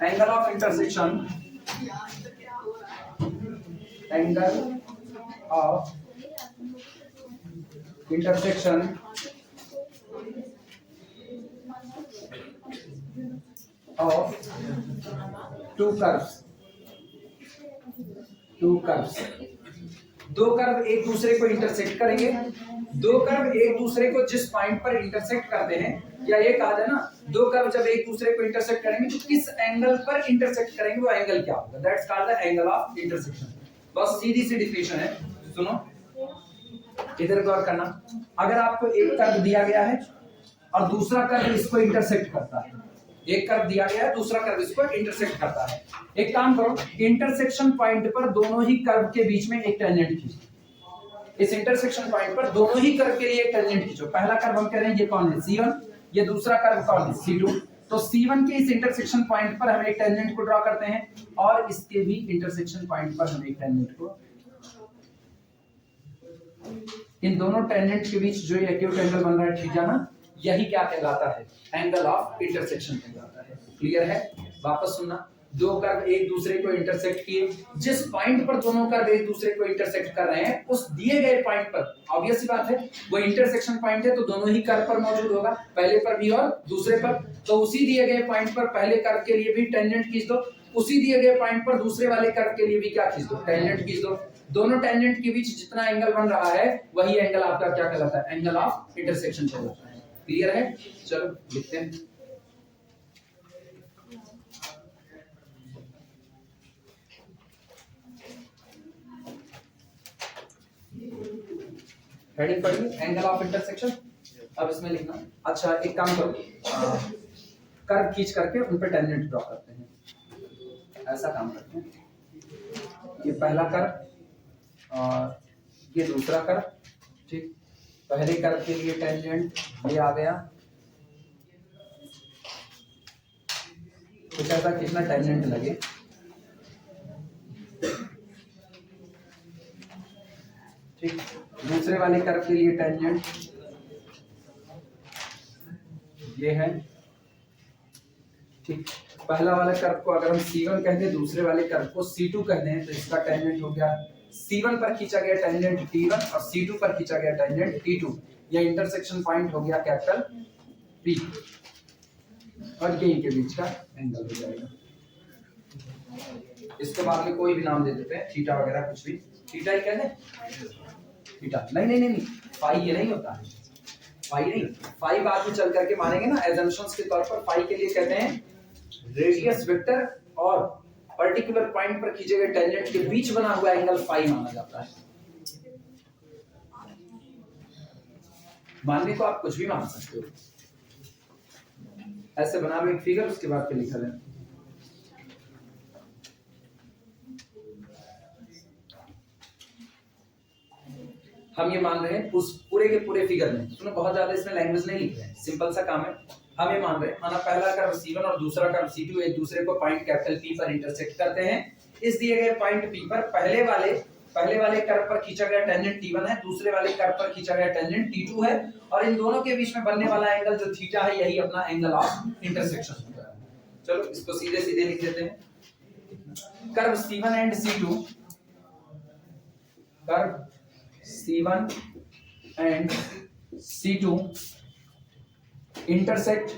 Angle of intersection, angle of intersection of to curves, दो curve एक दूसरे को इंटरसेक्ट करेंगे। दो कर्व एक दूसरे को जिस पॉइंट पर इंटरसेक्ट करते हैं, या ये कहा जाए ना, दो कर्व जब एक दूसरे को इंटरसेक्ट करेंगे तो किस एंगल पर इंटरसेक्ट करेंगे, वो एंगल क्या होगा, that's called the angle of intersection. बस सीधी सी डिफिनेशन है, सुनो इधर गौर करना। अगर आपको एक कर्व दिया गया है और दूसरा कर्व इसको इंटरसेक्ट करता है, एक कर्व दिया गया है, दूसरा कर्व इसको इंटरसेक्ट करता है, एक काम करो, इंटरसेक्शन पॉइंट पर दोनों ही कर्व के बीच में एक टेंजेंट खींचो। इस इंटरसेक्शन पॉइंट पर दोनों ही कर्व के लिए एक टेंजेंट खींचो। पहला कर्व हम कह रहे हैं ये कौन है, C1, ये दूसरा कर्व कौन है, C2। तो C1 के इस इंटरसेक्शन पॉइंट पर हम एक टेंजेंट को ड्रॉ करते हैं और इसके भी इंटरसेक्शन पॉइंट पर हम एक टेंजेंट को, इन दोनों टेंजेंट के बीच जो ये एक्यूट एंगल बन रहा है थीटा ना, यही क्या कहलाता है, एंगल ऑफ इंटरसेक्शन कहलाता है। क्लियर है? वापस सुनना, दो कर्व एक दूसरे को इंटरसेक्ट किए, जिस पॉइंट पर दोनों कर्व एक दूसरे को इंटरसेक्ट कर रहे हैं उस दिए गए पॉइंट पर, ऑब्वियस सी बात है वो इंटरसेक्शन पॉइंट है तो दोनों ही कर्व पर मौजूद होगा, पहले पर भी और दूसरे पर। तो उसी दिए गए पॉइंट पर पहले कर्व के लिए भी टेंजेंट खींच दो, उसी दिए गए पॉइंट पर दूसरे वाले कर्व के लिए भी क्या खींच दो, टेंजेंट खींच दो। दोनों टेंजेंट के बीच जितना एंगल बन रहा है वही एंगल आपका क्या कहलाता है, एंगल ऑफ इंटरसेक्शन कहलाता है। क्लियर है? चलो लिखते हैं। हेडिंग पढ़िए, एंगल ऑफ इंटरसेक्शन। अब इसमें लिखना, अच्छा एक काम करो, कर्व खींच करके उन पे टेंजेंट ड्रॉ करते हैं। ऐसा काम करते हैं, ये पहला कर्व और ये दूसरा कर्व, ठीक। पहले कर्व के लिए टेंजेंट ये आ गया, कुछ ऐसा कितना टेंजेंट लगे, ठीक। दूसरे वाले कर्व के लिए टेंजेंट ये है, ठीक। पहला वाले कर्व को अगर हम C1 कहते हैं, दूसरे वाले कर्व को C2 कहते हैं, तो इसका टेंजेंट हो गया C1 पर खींचा गया टेंजेंट T1 और C2 पर खींचा गया टेंजेंट T2। यह इंटरसेक्शन पॉइंट हो गया कैपिटल P और ये इनके बीच का एंगल हो जाएगा। इसके बाद में कोई भी नाम दे देते हैं, थीटा वगैरह कुछ भी, थीटा ही कहते हैं, थीटा नहीं, फाई ये नहीं होता है, फाई नहीं, फाई बाद में चल करके मानेंगे ना, एजम्पशंस के तौर पर फाई के लिए कहते हैं रेडियस वेक्टर और पर्टिकुलर पॉइंट पर खींचे गए टेंजेंट के बीच बना हुआ एंगल फाई माना जाता है। मानने को आप कुछ भी मान सकते हो, ऐसे बना लो एक फिगर, उसके बाद पे लिखा है। हम ये मान रहे हैं उस पूरे के पूरे फिगर में, सुनो बहुत ज्यादा इसमें लैंग्वेज नहीं लिख रहे हैं, सिंपल सा काम है। हम ये मान रहे हैं, माना पहला कर्व C1 और दूसरा कर्व C2 एक दूसरे को पॉइंट कैपिटल P पर इंटरसेक्ट करते हैं। इस दिए गए पॉइंट P पर पहले वाले कर्व पर खींचा गया टेंजेंट T1 है, दूसरे वाले कर्व पर खींचा गया टेंजेंट T2 है, और इन दोनों के बीच में बनने वाला एंगल जो थीटा है, यही अपना एंगल ऑफ इंटरसेक्शन होता है। चलो इसको सीधे सीधे लिख देते हैं। Curve C1 and C2, curve C1 and C2 intersect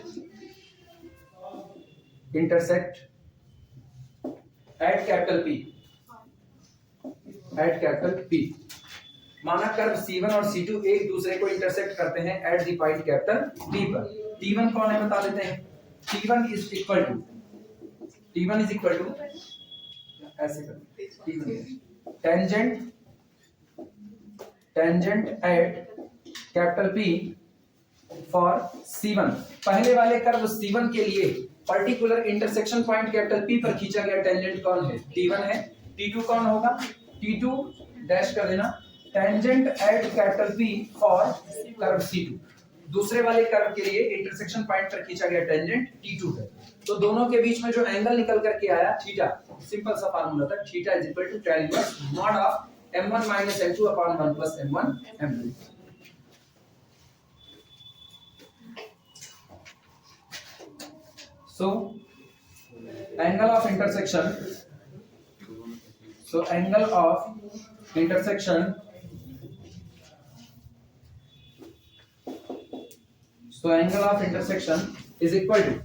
at capital P। माना कर्व C1 और C2 एक दूसरे को इंटरसेक्ट करते हैं eight the point capital P पर। T1 कौन है बता देते हैं, T1 इज इक्वल टू ऐसे कर tangent at capital P for C1। पहले वाले कर्व C1 के लिए particular intersection point capital P पर खींचा गया टेंजेंट कौन है, T1 है। T2 कौन होगा, T2 डैश कर देना, tangent at capital P for curve C2। दूसरे वाले कर्व के लिए इंटरसेक्शन पॉइंट पर खींचा गया टेंजेंट T2 है। तो दोनों के बीच में जो एंगल निकल करके आया थीटा, सिंपल सा फार्मूला था, theta is equal to tan inverse mod of m1 minus m2 upon 1 plus m1 m2। So angle of intersection, so angle of intersection, so angle of intersection is equal to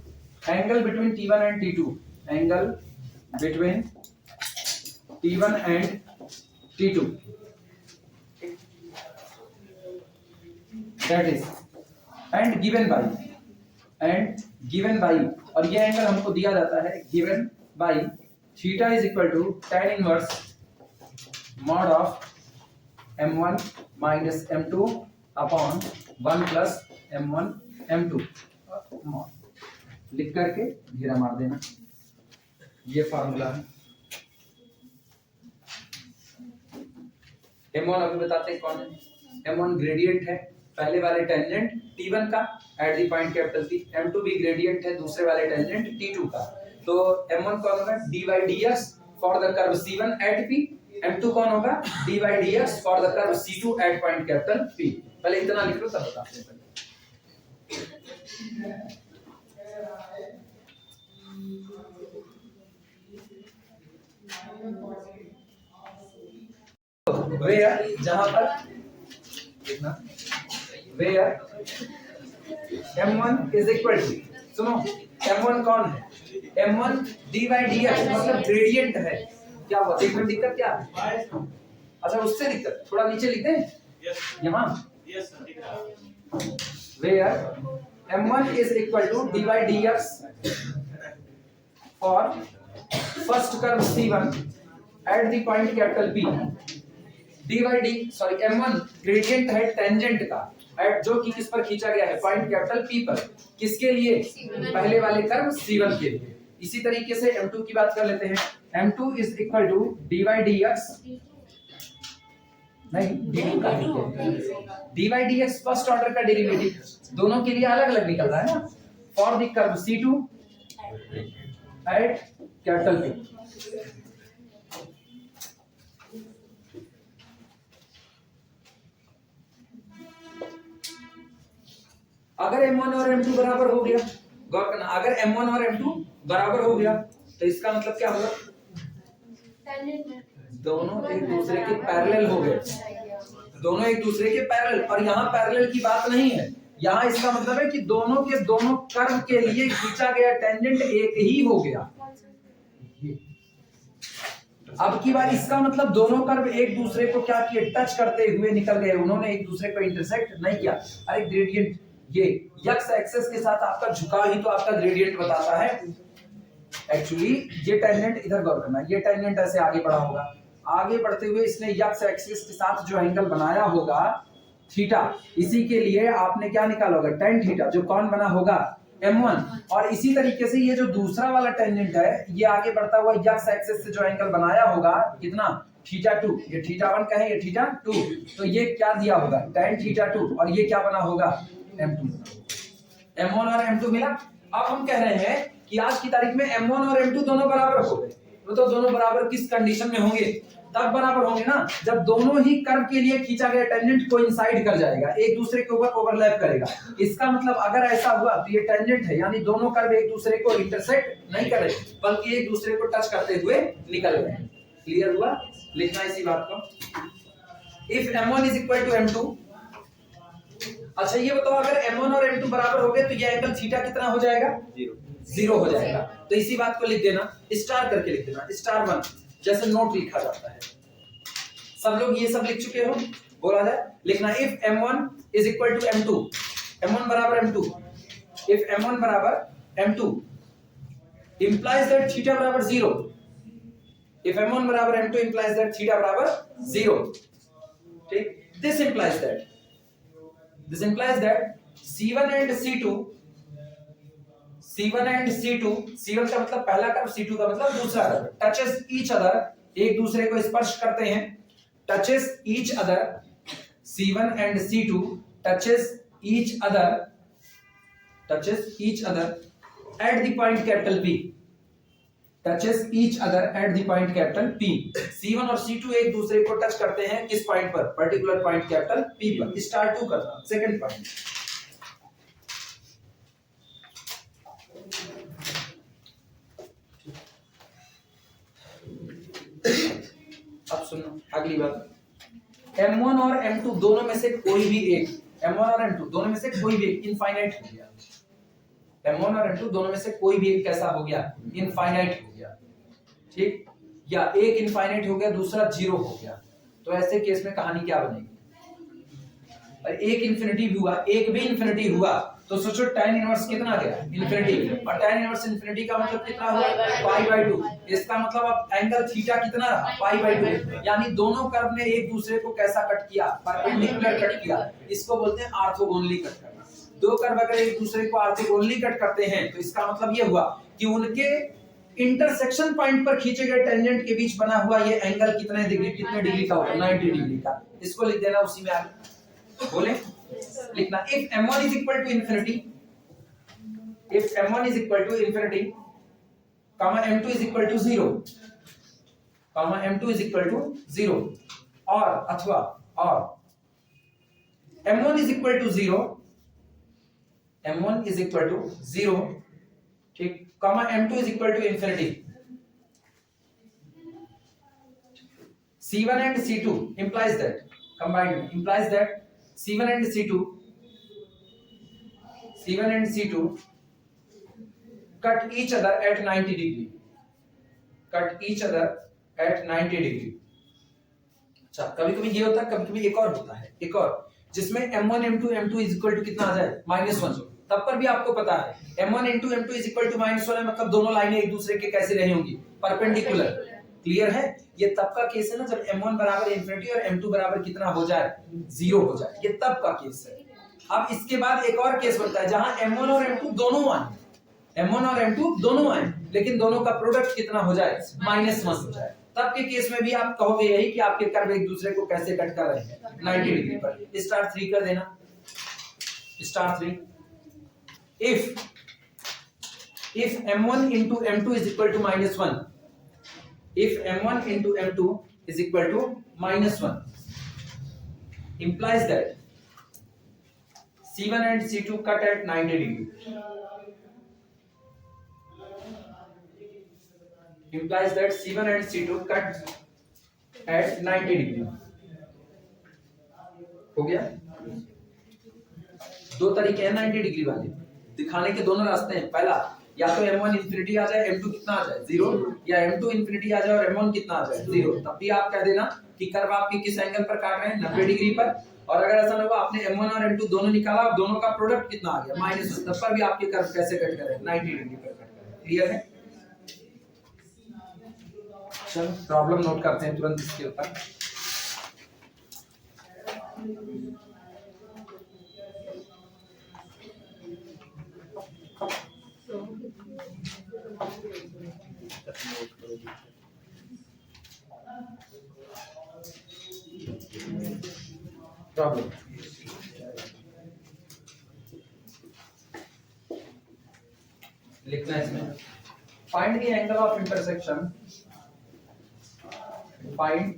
angle between T1 and T2, angle between T1 and T2, that is and given by और ये angle हमको दिया जाता है given by theta is equal to tan inverse mod of m1 minus m2 upon 1 plus m1 m2 लिख करके घेरा मार देना, ये फार्मूला है। m1 अभी बताते हैं कौन है। m1 ग्रेडियंट है पहले वाले टेंजेंट T1 का eight the point capital P, m2 भी ग्रेडियंट है दूसरे वाले टेंजेंट T2 का। तो m1 कौन होगा dy dx for the curve C1 at P, m2 कौन होगा dy dx for the curve C2 at point capital P। पहले इतना लिख लो तब बताते हैं। वेयर जहां पर देखना where m1 is equal to, सुनो m1 कौन है, m1 dy dx मतलब ग्रेडियंट है। क्या हुआ देखने में दिक्कत क्या है? अच्छा उससे दिक्कत थोड़ा नीचे लिख दें यहाँ, where m1 is equal to dy dx for first curve C1 at the point capital P, m1 gradient है टेंजेंट का एट जो कि किस पर खींचा गया है पॉइंट कैपिटल P पर, किसके लिए पहले वाले कर्व C1 के लिए। इसी तरीके से m2 की बात कर लेते हैं, m2 is equal to dy dx नहीं dy dx फर्स्ट ऑर्डर का डेरिवेटिव, दोनों के लिए अलग अलग निकल रहा है ना, for the curve C2 at capital P। अगर m1 और m2 बराबर हो गया, गौर करना, अगर m1 और m2 बराबर हो गया तो इसका मतलब क्या होगा, दोनों एक दूसरे के पैरेलल हो गए, दोनों एक दूसरे के पैरेलल। और यहाँ पैरेलल की बात नहीं है, यहाँ इसका मतलब है कि दोनों के दोनों कर्व के लिए खींचा गया टेंजेंट एक ही हो गया। अब की बार इसका मतलब दोनों कर्व एक दूसरे को क्या किए, टच करते हुए निकल गए, उन्होंने एक दूसरे को इंटरसेक्ट नहीं किया। अरे ग्रेडियंट ये x एक्सिस के साथ आपका झुकाव ही तो आपका ग्रेडियंट बताता है। एक्चुअली ये टेंजेंट इधर गौर करना, ये टेंजेंट ऐसे आगे बढ़ा होगा, आगे बढ़ते हुए इसने x एक्सिस के साथ जो एंगल बनाया होगा थीटा, इसी के लिए आपने क्या निकाला होगा tan थीटा, जो कौन बना होगा m1। और इसी तरीके से ये जो दूसरा वाला टेंजेंट है ये आगे बढ़ता हुआ x एक्सिस से जो एंगल बनाया होगा कितना θ2, ये θ1 का है ये θ2, तो ये क्या दिया होगा tan θ2 और ये क्या बना होगा m2, m1 और m2 मिला। अब हम कह रहे हैं कि आज की तारीख में m1 और m2 दोनों बराबर हो गए, तो दोनों बराबर किस कंडीशन में होंगे, तब बराबर होंगे ना जब दोनों ही कर्व के लिए खींचा गया टेंजेंट कोइंसाइड कर जाएगा, एक दूसरे के ऊपर ओवरलैप करेगा। इसका मतलब अगर ऐसा हुआ तो ये टेंजेंट है, यानी दोनों कर्व एक दूसरे को इंटरसेक्ट नहीं कर रहे बल्कि एक दूसरे को टच करते हुए निकल गए। क्लियर हुआ, लिखना इसी बात को। If m1 is equal to m2, अच्छा ये बताओ अगर m1 और m2 बराबर हो गए तो ये एंगल थीटा कितना हो जाएगा, जीरो हो जाएगा। तो इसी बात को लिख देना, स्टार करके लिख देना, स्टार 1 जैसे नोट लिखा जाता है। सब लोग ये सब लिख चुके हो, बोला जाए लिखना if m1 is equal to m2, m1 बराबर m2, इफ m1 बराबर m2 implies that थीटा बराबर 0, if m1 बराबर m2 implies that थीटा बराबर 0, ठीक। this implies that C1 and C2, C1 का मतलब पहला कर्व, C2 का मतलब दूसरा कर्व, टचेस ईच अदर, एक दूसरे को स्पर्श करते हैं, touches each other, C1 and C2 touches each other at the point capital P, touches each other at the point capital P। C1 और C2 एक दूसरे को टच करते हैं किस पॉइंट पर, पर्टिकुलर पॉइंट कैपिटल P पर। स्टार 2 करना, सेकंड पॉइंट। सुनो अगली बात, M1 और M2 दोनों में से कोई भी एक, M1 और M2 दोनों में से कोई भी एक इनफाइनाइट हो गया। M1 और M2 दोनों में से कोई भी एक कैसा हो गया? इनफाइनाइट हो गया, ठीक? या एक इनफाइनाइट हो गया, दूसरा जीरो हो गया, तो ऐसे केस में कहानी क्या बनेगी? और एक इन्फिनिटी भी हुआ, एक भी इन्फिनिटी हुआ, तो सोचो tan इनवर्स कितना गया? इन्फिनिटी। और tan इनवर्स इन्फिनिटी का मतलब कितना हुआ? Pi by 2। इसका मतलब अब एंगल थीटा कितना रहा? Pi by 2। यानी दोनों कर्व ने एक दूसरे को कैसा कट किया? परपेंडिकुलर कट किया। इसको बोलते हैं ऑर्थोगोनली कट करना। दो कर्व अगर एक दूसरे को ऑर्थोगोनली कट करते हैं तो इसका मतलब ये हुआ कि उनके इंटरसेक्शन पॉइंट पर खींचे गए टेंजेंट के बीच बना हुआ ये एंगल कितने डिग्री का होगा? 90 डिग्री का। इसको लिख देना उसी में आगे, बोले लिखना, if m1 is equal to infinity, if m1 is equal to infinity, comma m2 is equal to 0, comma m2 is equal to 0, और अथवा और m1 is equal to 0, m1 is equal to 0, ठीक, comma m2 is equal to infinity, c1 and c2 implies that combined implies that C1 and C2 cut each other at 90 degree. Cut each other at 90 degree. अच्छा, कभी-कभी ये होता है, कभी-कभी एक और होता है, एक और जिसमें M1 M2 is equal to कितना आ जाए? -1। तब पर भी आपको पता है M1 M2 is equal to -1 है, मतलब दोनों लाइनें एक दूसरे के कैसे रही होंगी? परपेंडिकुलर। क्लियर है? ये तब का केस है ना जब M1 बराबर इन्फिनिटी और M2 बराबर कितना हो जाए? 0 हो जाए। ये तब का केस है। अब इसके बाद एक और केस बनता है जहां M1 और M2 दोनों आए, M1 और M2 दोनों आए, लेकिन दोनों का प्रोडक्ट कितना हो जाए? -1 हो जाए। तब के केस में भी आप कहोगे यही कि आपके कर्व एक दूसरे को कैसे कट कर रहे हैं? 90 डिग्री पर। स्टार 3 कर देना, star 3। if M1 into M2 is equal to -1, if M1 into M2 is equal to -1, implies that C1 and C2 cut at 90 degree. Implies that C1 and C2 cut at 90 degree. हो गया? दो तरीके हैं 90 degree वाले दिखाने के, दोनों रास्ते हैं। पहला, या तो M1 इन्फिनिटी आ जाए, M2 कितना आ जाए? 0, या M2 इन्फिनिटी आ जाए और M1 कितना आ जाए? 0। तब भी आप कह देना कि कर्व आपके किस एंगल पर काट रहे हैं? 90 डिग्री पर। और अगर ऐसा ना हुआ, आपने M1 और M2 दोनों निकाला और दोनों का प्रोडक्ट कितना आ गया? -1, तब पर भी आपके कर्व कैसे कट कर रहे हैं? 90 डिग्री पर कट कर रहे हैं। क्लियर है? चलो प्रॉब्लम नोट करते हैं तुरंत इसके ऊपर। प्रॉब्लम लिखना है इसमें, find the angle of intersection, find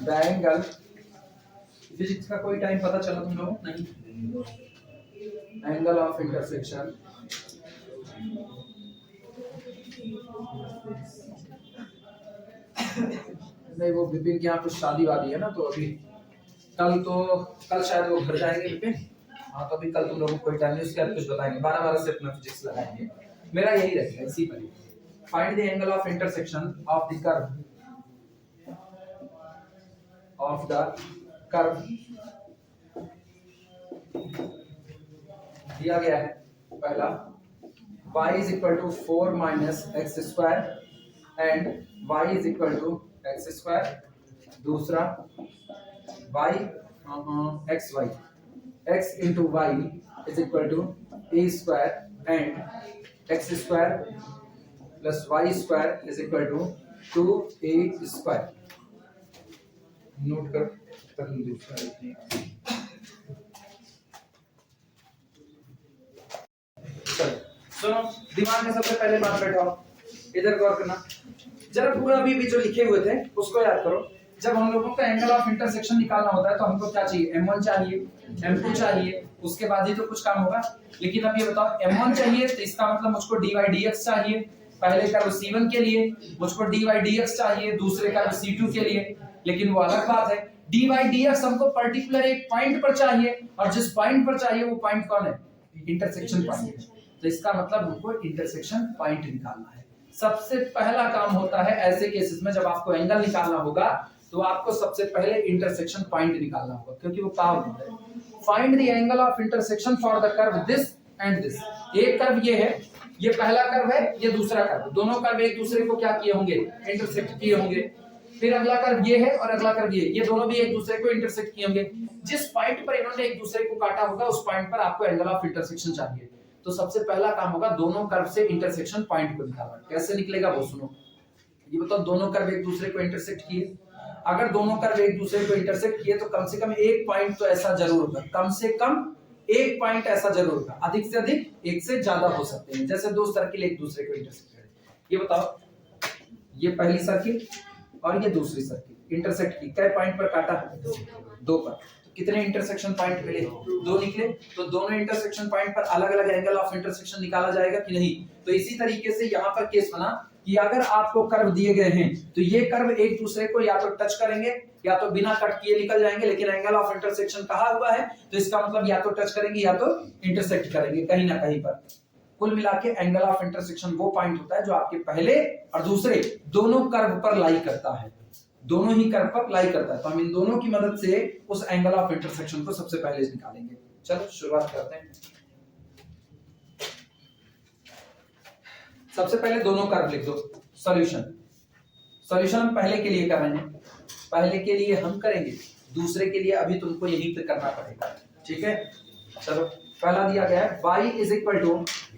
the angle. Physics का कोई टाइम पता चला तुम लोगों? नहीं। एंगल ऑफ इंटरसेक्शन नहीं, वो विपिन के यहाँ कुछ शादी वादी है ना, तो अभी कल शायद वो घर जाएंगे विपिन। हाँ, तो अभी कल तुम लोगों को कोई टाइम नहीं, उसके बाद कुछ बताएंगे। 12 से अपना फिजिक्स लगाएंगे। मेरा यही रहेगा, इसी पर। Find the angle of intersection of the curve दिया गया है। पहला, y is equal to 4 minus x square and y is equal to x square। दूसरा, x into y is equal to a square and x square plus y square is equal to 2a square। Note कर। सुनो, दिमाग में सबसे पहले बात बैठाओ, इधर गौर करना जरा। पूरा अभी जो लिखे हुए थे उसको याद करो। जब हम लोगों को एंगल ऑफ इंटरसेक्शन निकालना होता है तो हमको क्या चाहिए? M1 चाहिए, M2 चाहिए, उसके बाद ही तो कुछ काम होगा। लेकिन अब ये बताओ, M1 चाहिए तो इसका मतलब मुझको dy dx चाहिए, पहले कर्व C1 के लिए मुझको dy dx चाहिए, दूसरे कर्व C2 के लिए, लेकिन वो अलग बात है। dy dx हमको पर्टिकुलर एक पॉइंट पर चाहिए, और जिस पॉइंट पर चाहिए वो पॉइंट कौन है? इंटरसेक्शन पॉइंट है। तो इसका मतलब हमको इंटरसेक्शन पॉइंट निकालना है। सबसे पहला काम होता है ऐसे केसेस में, जब आपको एंगल निकालना होगा तो आपको सबसे पहले इंटरसेक्शन पॉइंट निकालना होगा, क्योंकि वो काम है। Find the angle of intersection for the curve this and this. एक कर्व ये है, ये पहला कर्व है, ये दूसरा कर्व, दोनों कर्व एक दूसरे को क्या किए होंगे? इंटरसेक्ट किए होंगे। फिर अगला कर्व ये है और अगला कर्व ये दोनों भी एक दूसरे को इंटरसेक्ट किए होंगे। जिस पॉइंट पर इन्होंने एक दूसरे को काटा होगा उस पॉइंट पर आपको एंगल ऑफ इंटरसेक्शन चाहिए। तो सबसे पहला काम होगा दोनों कर्व से इंटरसेक्शन पॉइंट को निकालना। कैसे निकलेगा वो सुनो। ये बताओ, दोनों कर्व एक दूसरे को इंटरसेक्ट किए, अगर दोनों कर्व एक दूसरे को इंटरसेक्ट किए तो कम से कम एक पॉइंट तो ऐसा जरूर होगा, कम से कम एक पॉइंट ऐसा जरूर होगा, अधिक से अधिक एक से ज्यादा हो सकते हैं। जैसे दो सर्किल एक दूसरे को इंटरसेक्ट करें, ये बताओ, ये पहली सर्किल और ये दूसरी सर्किल इंटरसेक्ट की, कई पॉइंट पर काटा? दो पर। तो कितने इंटरसेक्शन पॉइंट मिले? दो निकले। तो दोनों इंटरसेक्शन पॉइंट पर अलग अलग एंगल ऑफ इंटरसेक्शन निकाला जाएगा कि नहीं? तो इसी तरीके से यहाँ पर केस बना कि अगर आपको कर्व दिए गए हैं तो ये कर्व एक दूसरे को या तो टच करेंगे या तो बिना कट किए निकल जाएंगे, लेकिन एंगल ऑफ इंटरसेक्शन कहा हुआ है तो इसका मतलब या तो टच करेंगे या तो इंटरसेक्ट करेंगे कहीं ना कहीं पर। कुल मिला के एंगल ऑफ इंटरसेक्शन वो पॉइंट होता है जो आपके पहले और दूसरे दोनों कर्व पर लाई करता है, दोनों ही कर्व पर लाई करता है। तो हम इन दोनों की मदद से उस एंगल ऑफ इंटरसेक्शन को सबसे पहले निकालेंगे। चलो शुरुआत करते हैं। सबसे पहले दोनों कर्व लिख दो। सॉल्यूशन हम पहले के लिए कर रहे हैं, पहले के लिए हम करेंगे, दूसरे के लिए अभी तुमको यही पे करना पड़ेगा, ठीक है। चलो, पहला दिया गया है y is equal to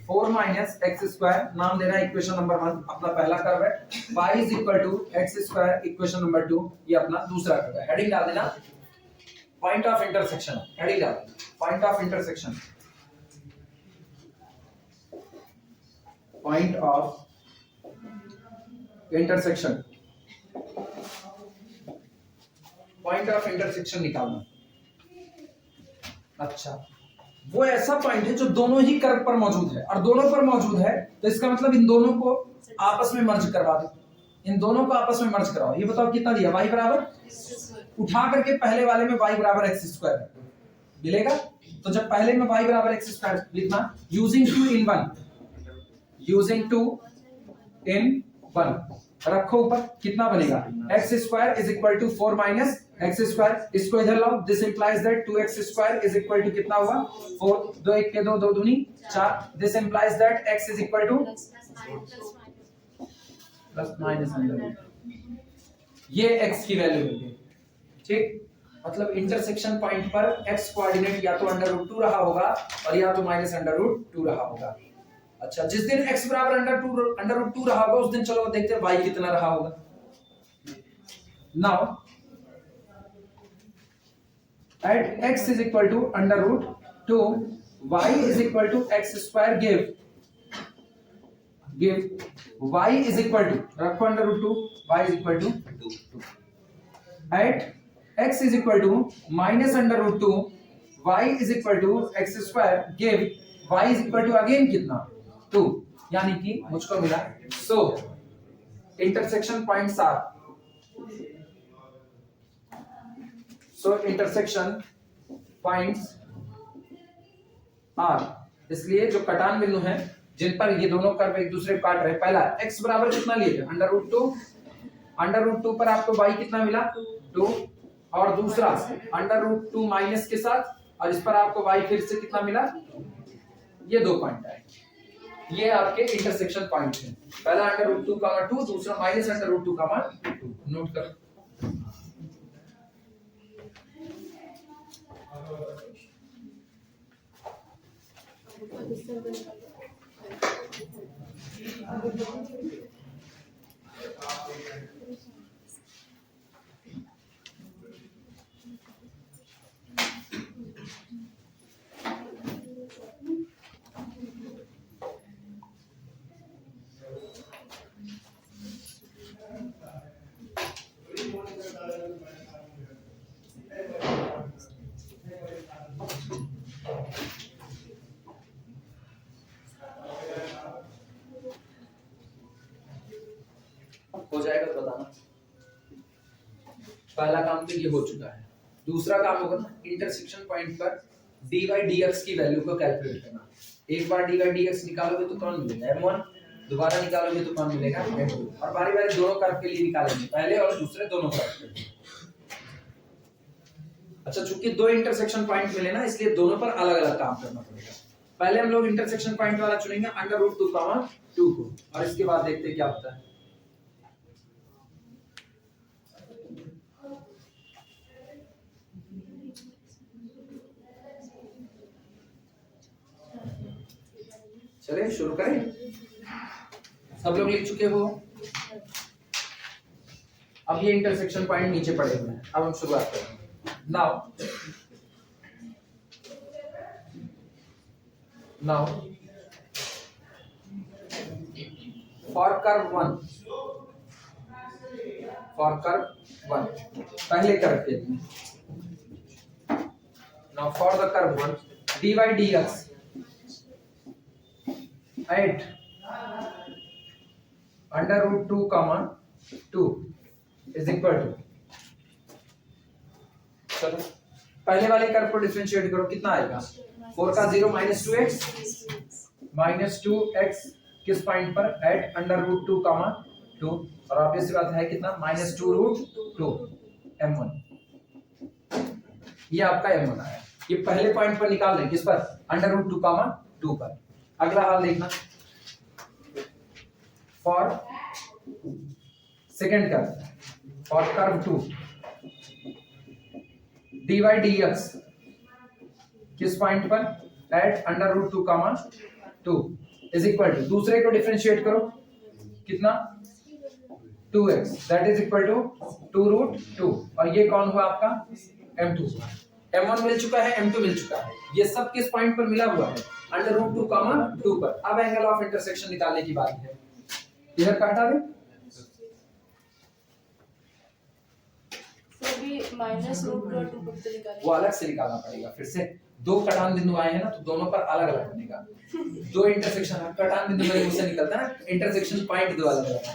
4 minus x square, नाम देना इक्वेशन नंबर 1 अपना पहला कर्व है। y is equal to x square equation number 2 ये अपना दूसरा कर्व है। हेडिंग डाल देना पॉइंट ऑफ इंटरसेक्शन, हेडिंग डाल point of intersection, point of intersection, point of intersection निकालना। अच्छा, वो ऐसा पॉइंट है जो दोनों ही कर्व पर मौजूद है, और दोनों पर मौजूद है तो इसका मतलब इन दोनों को आपस में मर्ज करवा दो, इन दोनों को आपस में मर्ज कराओ। ये बताओ कितना दिया? y बराबर, उठा करके पहले वाले में y बराबर एक्स स्क्वायर मिलेगा। तो जब पहले में y बराबर एक्स स्क्वायर लिखना, यूजिंग 2 in 1, यूजिंग 2 in 1 रखो ऊपर, कितना बनेगा? X square is equal to 4 minus x square, इसको इधर लाओ, this implies that 2x square is equal to कितना हुआ? 4, 2 1 के 2, 2 दूनी 4, this implies that x is equal to plus minus under root, ये x की वैल्यू है, ठीक। मतलब इंटरसेक्शन पॉइंट पर x कोऑर्डिनेट या तो अंडर रूट 2 रहा होगा और या तो माइनस अंडर रूट 2 रहा होगा। अच्छा, जिस दिन x बराबर अंडर रूट 2 रहा होगा उस दिन चलो देखते हैं y कितना रहा होगा। Now at x is equal to under root 2, y is equal to x square, give y is equal to, रखो under root 2, y is equal to 2, at x is equal to minus under root 2, y is equal to x square, give y is equal to again कितना? 2, यानी कि मुझको मिला। So intersection points are, so intersection points are, इसलिए जो कटान बिंदु हैं जिन पर ये दोनों कर्व एक दूसरे को काट रहे हैं, पहला x बराबर कितना लिए थे? अंडर रूट 2, अंडर रूट 2 पर आपको y कितना मिला? 2, और दूसरा अंडर रूट 2 माइनस के साथ, और इस पर आपको y फिर से कितना मिला? ये दो पॉइंट है, ये आपके इंटरसेक्शन पॉइंट है। पहला अंडर रूट 2 का 2, दूसरा माइनस अंडर रूट 2 का 2, नोट कर। पहला काम तो ये हो चुका है। दूसरा काम होगा ना इंटरसेक्शन पॉइंट पर dy dx की वैल्यू को कैलकुलेट करना। एक बार dy dx निकालोगे तो कौन मिलेगा m1, दोबारा निकालोगे तो कौन मिलेगा m2, और बारी बारी दोनों कर्व के लिए निकालेंगे, पहले और दूसरे दोनों कर्व के लिए। अच्छा, चूंकि दो इंटरसेक्शन पॉइंट मिले ना, इसलिए दोनों पर अलग अलग काम करना पड़ेगा। पहले हम लोग इंटरसेक्शन पॉइंट वाला चुनेंगे √2, 2 को, और इसके बाद देखते हैं क्या होता है। चलिए शुरू करें। सब लोग लिख चुके हो? अब ये इंटरसेक्शन पॉइंट नीचे पड़े हुए हैं। अब हम शुरुआत करेंगे। Now for curve 1, पहले कर्व के लिए। Now for the curve 1, dy dx at √2, 2 is equal to, चलो पहले वाले कर्व को डिफरेंशिएट करो, कितना आएगा? 4 का 0 -2x किस पॉइंट पर? एट √2, 2, और ऑब्वियस बात है कितना? -2√2 m1। ये आपका m1 आया। ये पहले पॉइंट पर निकाल दें, किस पर? √2, 2 पर। अगला हाल देखना, for second curve, for curve 2 dy dx किस पॉइंट पर? एट √2, 2 इज इक्वल टू, दूसरे को डिफरेंशिएट करो, कितना? 2x, that is equal to 2√2, और ये कौन हुआ आपका? m2। m1 मिल चुका है, m2 मिल चुका है। ये सब किस पॉइंट पर मिला हुआ है? √2, 2 पर। अब एंगल ऑफ इंटरसेक्शन निकालने की बात है। इधर का हटा दें, वो अलग से निकालना पड़ेगा। फिर से दो कटान बिंदु आए हैं ना, तो दोनों पर अलग अलग बनेगा। दो इंटरसेक्शन, कटान बिंदु मेरे मुंह से निकलता है ना, इंटरसेक्शन पॉइंट दो अलग अलग है।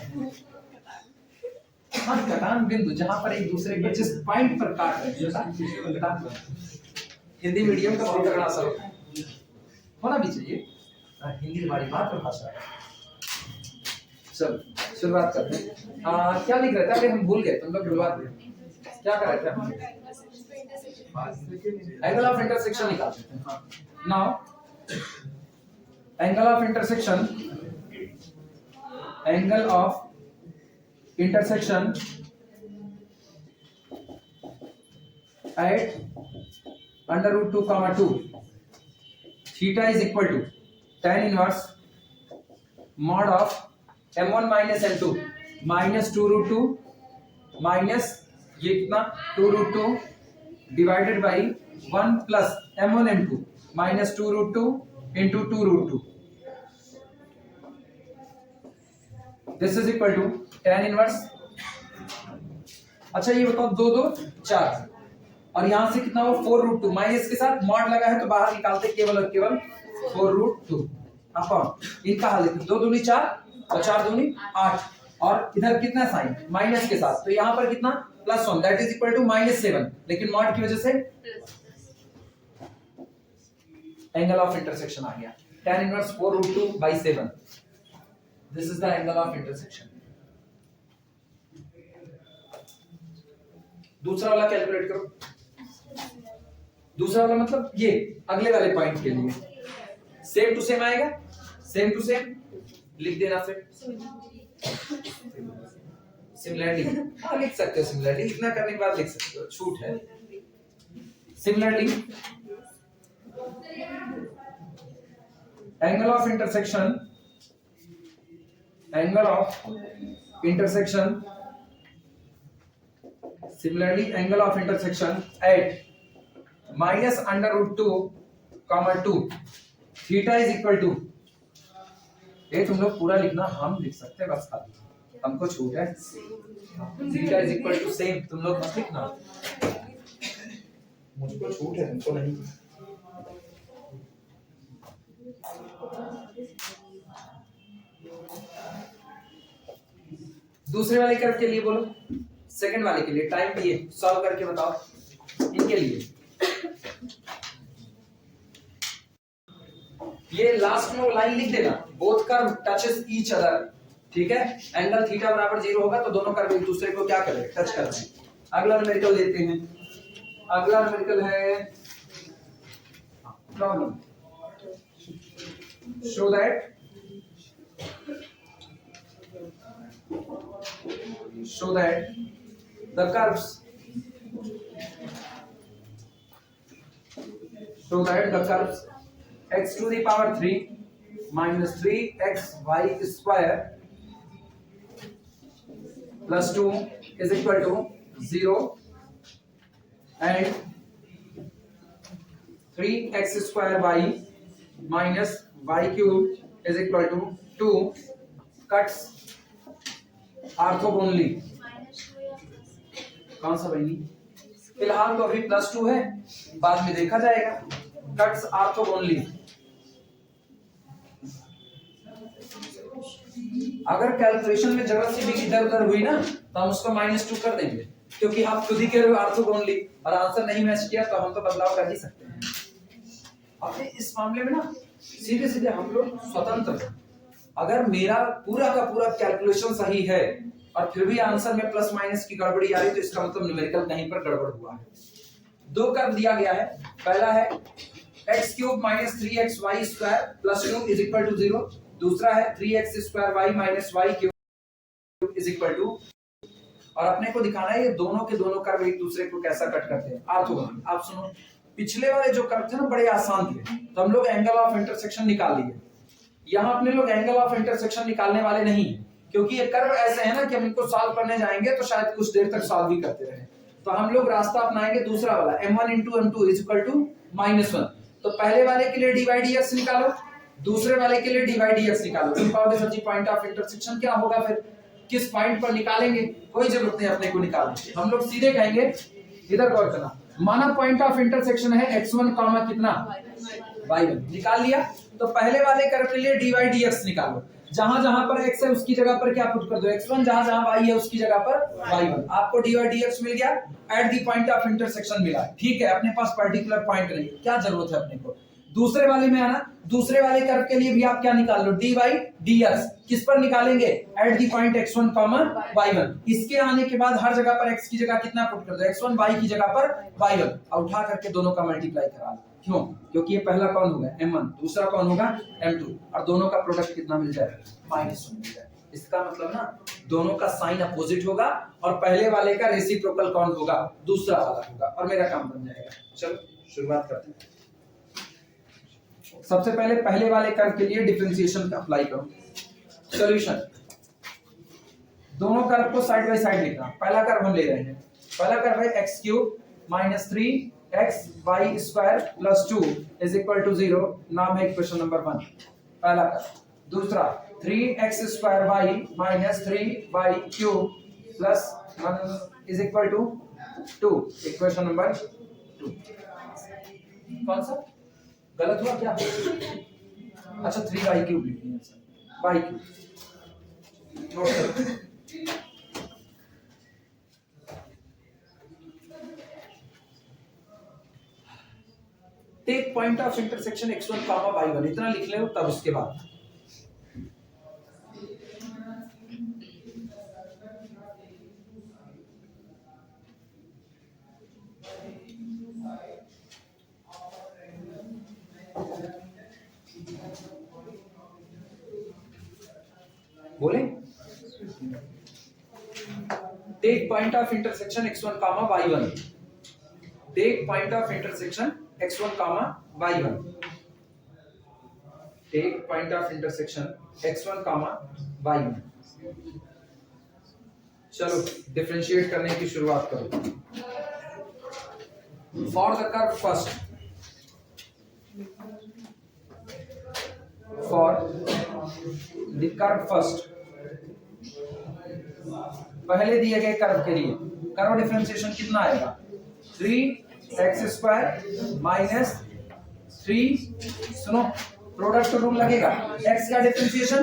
हाँ, कटान बिंदु जहां पर एक दूसरे के जिस पॉइंट पर काट रहे हैं। हिंदी मीडियम का बहुत तगड़ा असर होना भी चाहिए। हिंदी हमारी मातृभाषा है। चल शुरुआत करते हैं। क्या लिख रहे थे? अरे हम भूल गए, तुम लोग शुरुआत में क्या कर रहे थे? एंगल ऑफ इंटरसेक्शन निकालते हैं। Now angle of intersection at √2, 2 theta is equal to tan inverse mod of m1 - m2 -2√2 minus ये कितना? 2√2 divided by 1 plus m1 m2 -2√2 into 2√2। This is equal to tan inverse. अच्छा ये बताओ, 2 2 4, और यहां से कितना हुआ? 4√2, माइनस के साथ मॉड लगा है तो बाहर निकालते केवल और केवल 4√2 अपॉन इनका हल लिखते, 2 दूनी 4 और 4 दूनी 8, और इधर कितना साइन? माइनस के साथ, तो यहां पर कितना? +1, दैट इज इक्वल टू -7, लेकिन मॉड की वजह से एंगल ऑफ इंटरसेक्शन आ गया। tan inverse 4√2/7, this is the angle of intersection. दूसरा वाला कैलकुलेट करो। दूसरा वाला मतलब ये अगले वाले पॉइंट के लिए सेम टू सेम आएगा, सेम टू सेम लिख देना। फिर सिमिलरली, हाँ लिख सकते हो, सिमिलरली लिखना करने के बाद लिख सकते हो, छूट है। Similarly angle of intersection similarly angle of intersection at -√2, 2 theta is equal to, ये तुम लोग पूरा लिखना, हम लिख सकते हैं बस, खाली हमको छूट है। Theta is equal to same, तुम लोग मत लिखना, मुझको छूट है, तुमको नहीं। दूसरे वाले कर्व के लिए बोलो, सेकंड वाले के लिए टाइम दिए, सॉल्व करके बताओ इनके लिए। ये लास्ट में वो लाइन लिख देना, both curve touches each other, ठीक है। एंगल थीटा बराबर 0 होगा तो दोनों कर्व एक दूसरे को क्या करेंगे, टच करेंगे। अगला न्यूमेरिकल देते हैं। अगला न्यूमेरिकल है problem, show that the curves x to the power 3 minus 3xy square plus 2 is equal to 0 and 3x square y minus y cube is equal to 2 cuts orthogonally. कौन सा बनी? फिलहाल तो अभी +2 है, बाद में देखा जाएगा। Cuts orthogonally. अगर कैलकुलेशन में जरा सी भी इधर उधर हुई ना तो हम उसको -2 कर देंगे, क्योंकि आप खुद ही कह रहे हो ऑर्थोगोनली और आंसर नहीं मैच किया तो हम तो बदलाव कर ही सकते हैं। अब इस मामले में ना सीधे सीधे हम लोग स्वतंत्र हैं। अगर मेरा पूरा का पूरा कैलकुलेशन सही है और फिर भी आंसर में प्लस माइनस की गड़बड़ी आ रही तो इसका मतलब न्यूमेरिकल कहीं पर गड़बड़ हुआ है। दो कर्व दिया गया है, पहला है x³ - 3xy² + 2 is equal to 0, दूसरा है 3x² - y³ is equal to, और अपने को दिखाना है ये दोनों के दोनों कर्व एक दूसरे को कैसा कट करते हैं, ऑर्थोगोनल। आप सुनो, पिछले वाले जो कर्व थे ना बड़े आसान थे, तो हम लोग एंगल ऑफ इंटरसेक्शन निकाल लिए। यहाँ अपने लोग एंगल ऑफ इंटरसेक्शन निकालने वाले नहीं है, क्योंकि ये कर्व ऐसे है ना कि हम इनको सॉल्व करने जाएंगे तो शायद कुछ देर तक सॉल्व ही करते रहे। तो हम लोग रास्ता अपनाएंगे दूसरा वाला, m1 * m2 is equal to -1। तो पहले वाले के लिए dy/dx निकालो, दूसरे वाले के लिए dy/dx निकालो। तुम पाओगे sir ji point of intersection क्या होगा, फिर किस पॉइंट पर निकालेंगे, कोई जरूरत नहीं अपने को निकालने की। हम लोग सीधे कहेंगे, इधर गौर करना, माना पॉइंट ऑफ इंटरसेक्शन है x1, कितना y1, निकाल लिया। तो पहले वाले कर्व के लिए dy/dx निकालो, जहां जहां पर x है उसकी जगह पर क्या पुट कर दो x1, जहां जहां y है उसकी जगह पर y1। आपको dy/dx मिल गया, eight the point of intersection मिला, ठीक है। अपने पास पर्टिकुलर पॉइंट नहीं, क्या जरूरत है अपने को दूसरे वाले में आना। दूसरे वाले कर्व के लिए भी आप क्या निकाल लो, dy/dx, किस पर निकालेंगे, eight the point x1, y1। इसके आने के बाद हर जगह पर x की जगह कितना पुट कर दो, x1, y की जगह पर y1, और उठा करके दोनों का मल्टीप्लाई करा लो। क्यों? क्योंकि ये पहला कौन होगा m1, दूसरा कौन होगा m2, और दोनों का प्रोडक्ट कितना मिल जाएगा, -1 मिल जाएगा। इसका मतलब ना दोनों का साइन अपोजिट होगा और पहले वाले का रेसिप्रोकल कौन होगा, दूसरा वाला होगा, और मेरा काम बन जाएगा। चलो शुरुआत करते हैं। सबसे पहले वाले कर्व के लिए डिफरेंशिएशन अप्लाई करो। सॉल्यूशन, दोनों कर्व को साइड बाय साइड लिखना। पहला कर्व हम ले रहे हैं, पहला कर्व है x³ - 3xy² + 2 is equal to 0, नाम है इक्वेशन नंबर 1, पहला कर्व। दूसरा 3x² - 3y³ + 1 is equal to 2, equation number 2। कौन सा गलत हुआ क्या? अच्छा 3y³ लिखनी है सर, y³ नोट करो। Take point of intersection x1, y1, इतना लिख ले, तब उसके बाद बोले, take point of intersection x1, y1, take point of intersection x1, y1, take point of intersection x1, y1। चलो डिफरेंशिएट करने की शुरुआत करो। For the curve first, for the curve first, पहले दिए गए कर्व के लिए कर्व डिफरेंशिएशन कितना आएगा, 3x² - 3, सुनो प्रोडक्ट रूल लगेगा, x का डिफरेंशिएशन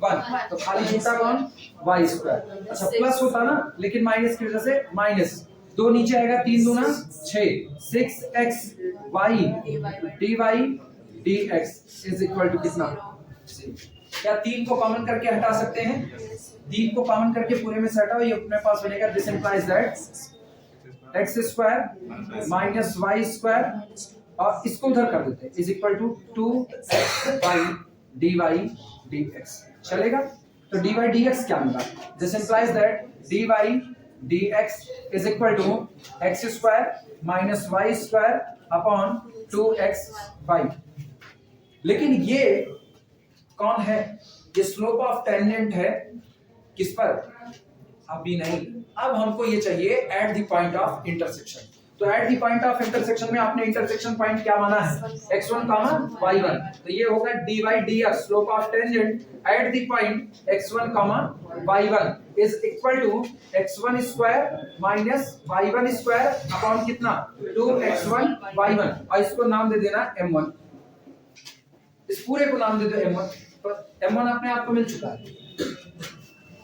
1, तो खाली छूटा कौन, y स्क्वायर। अच्छा प्लस होता ना, लेकिन माइनस की वजह से माइनस, 2 नीचे आएगा, 3 दूना 6, 6x y dy dx is equal to कितना, क्या 3 को कॉमन करके हटा सकते हैं, 3 को कॉमन करके पूरे में से हटाओ, ये अपने पास बनेगा, this implies that x square minus y square, और इसको उधर कर देते हैं, is equal to 2xy dy dx, चलेगा। तो dy dx क्या मिला, this implies that dy dx is equal to x square minus y square upon 2xy। लेकिन ये कौन है, ये स्लोप ऑफ टेंजेंट है, किस पर, अभी नहीं, अब हमको ये चाहिए at the point of intersection. तो at the point of intersection में आपने इंटरसेक्शन पॉइंट क्या माना है, x1 y1, तो ये होगा dy dx slope of tangent at the point x1 y1 is equal to x1 square minus y1 square upon कितना 2x1 y1, और इसको नाम दे देना m1, इस पूरे को नाम दे दो m1, तो m1 अपने आप को मिल चुका है।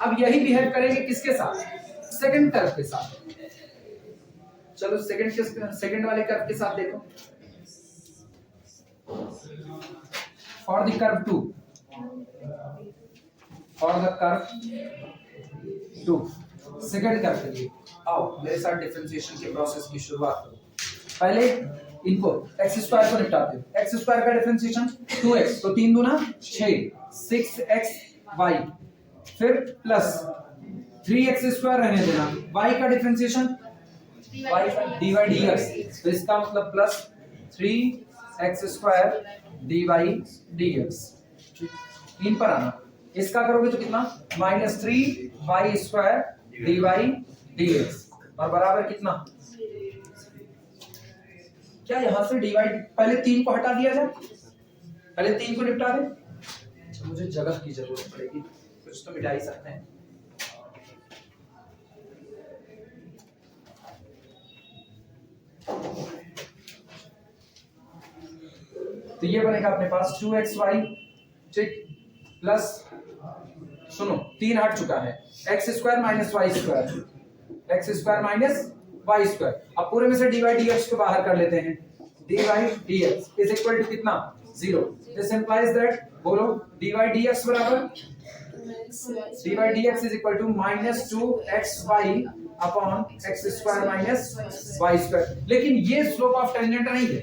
अब यही बिहेव करेंगे किसके साथ, सेकंड कर्व के साथ। चलो सेकंड वाले कर्व के साथ देखो, for the curve 2, for the curve 2 second curve के लिए आओ मेरे साथ डिफरेंशिएशन के प्रोसेस की शुरुआत करो। पहले इनको x स्क्वायर को निपटाते हो, x स्क्वायर का डिफरेंशिएशन 2x, तो 3 दूना 6, 6xy, फिर प्लस 3x स्क्वायर रहने देना, y का डिफरेंशिएशन y dy dx, तो इसका मतलब plus 3x square dy dx, 3 पर आना, इसका करोगे तो कितना minus 3y square dy dx, और बराबर कितना, क्या यहां से डिवाइड, पहले 3 को हटा दिया जाए, पहले 3 को निपटा दे। अच्छा मुझे जगह की जरूरत पड़ेगी, कुछ तो मिटा ही सकते हैं। तो ये बनेगा अपने पास 2xy, ठीक, प्लस सुनो 3 हट चुका है, x square minus y square, x square minus y square, अब पूरे में से dy dx को बाहर कर लेते हैं, dy dx is equal to कितना 0, दिस इंप्लाइज दैट, बोलो dy dx बराबर, dy dx is equal to minus 2xy upon x square minus y square. लेकिन ये स्लोप ऑफ टेंजेंट नहीं है,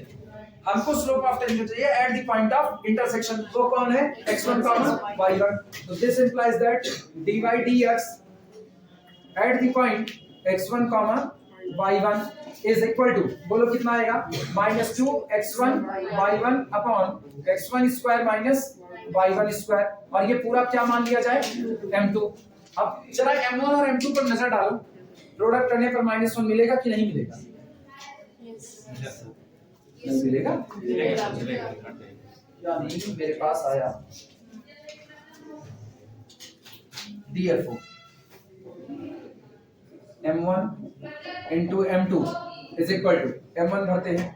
हमको स्लोप ऑफ टेंजेंट चाहिए at the point of intersection, वो कौन है, x1 y1, तो this implies that dy dx at the point x1 y1 is equal to, बोलो कितना आएगा, minus 2x1 y1 upon x1 square minus y1 square, और ये पूरा क्या मान लिया जाए m2। अब जरा m1 और m2 पर नजर डालो, प्रोडक्ट करने पर -1 मिलेगा कि नहीं मिलेगा, नहीं मिलेगा, क्या नहीं मेरे पास आया, DFO m1 into m2 is equal to, m1 भरते हैं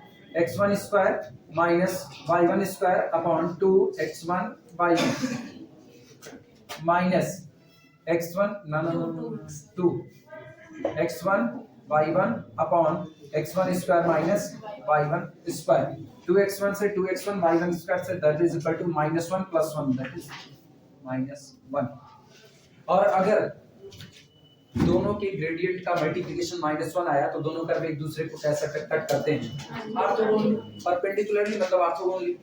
x1 square minus y1 square upon 2x1 y1 minus x1 2 x1 y1 upon x1 square minus y1 square, 2x1 से 2x1 y1 स्क्वायर से that is equal to -1 + 1 that is -1। और अगर दोनों के gradient का multiplication -1 आया तो दोनों कर्व एक दूसरे को कैसे कट करते हैं, ऑर्थोगोनली, परपेंडिकुलरली, मतलब ऑर्थोगोनली।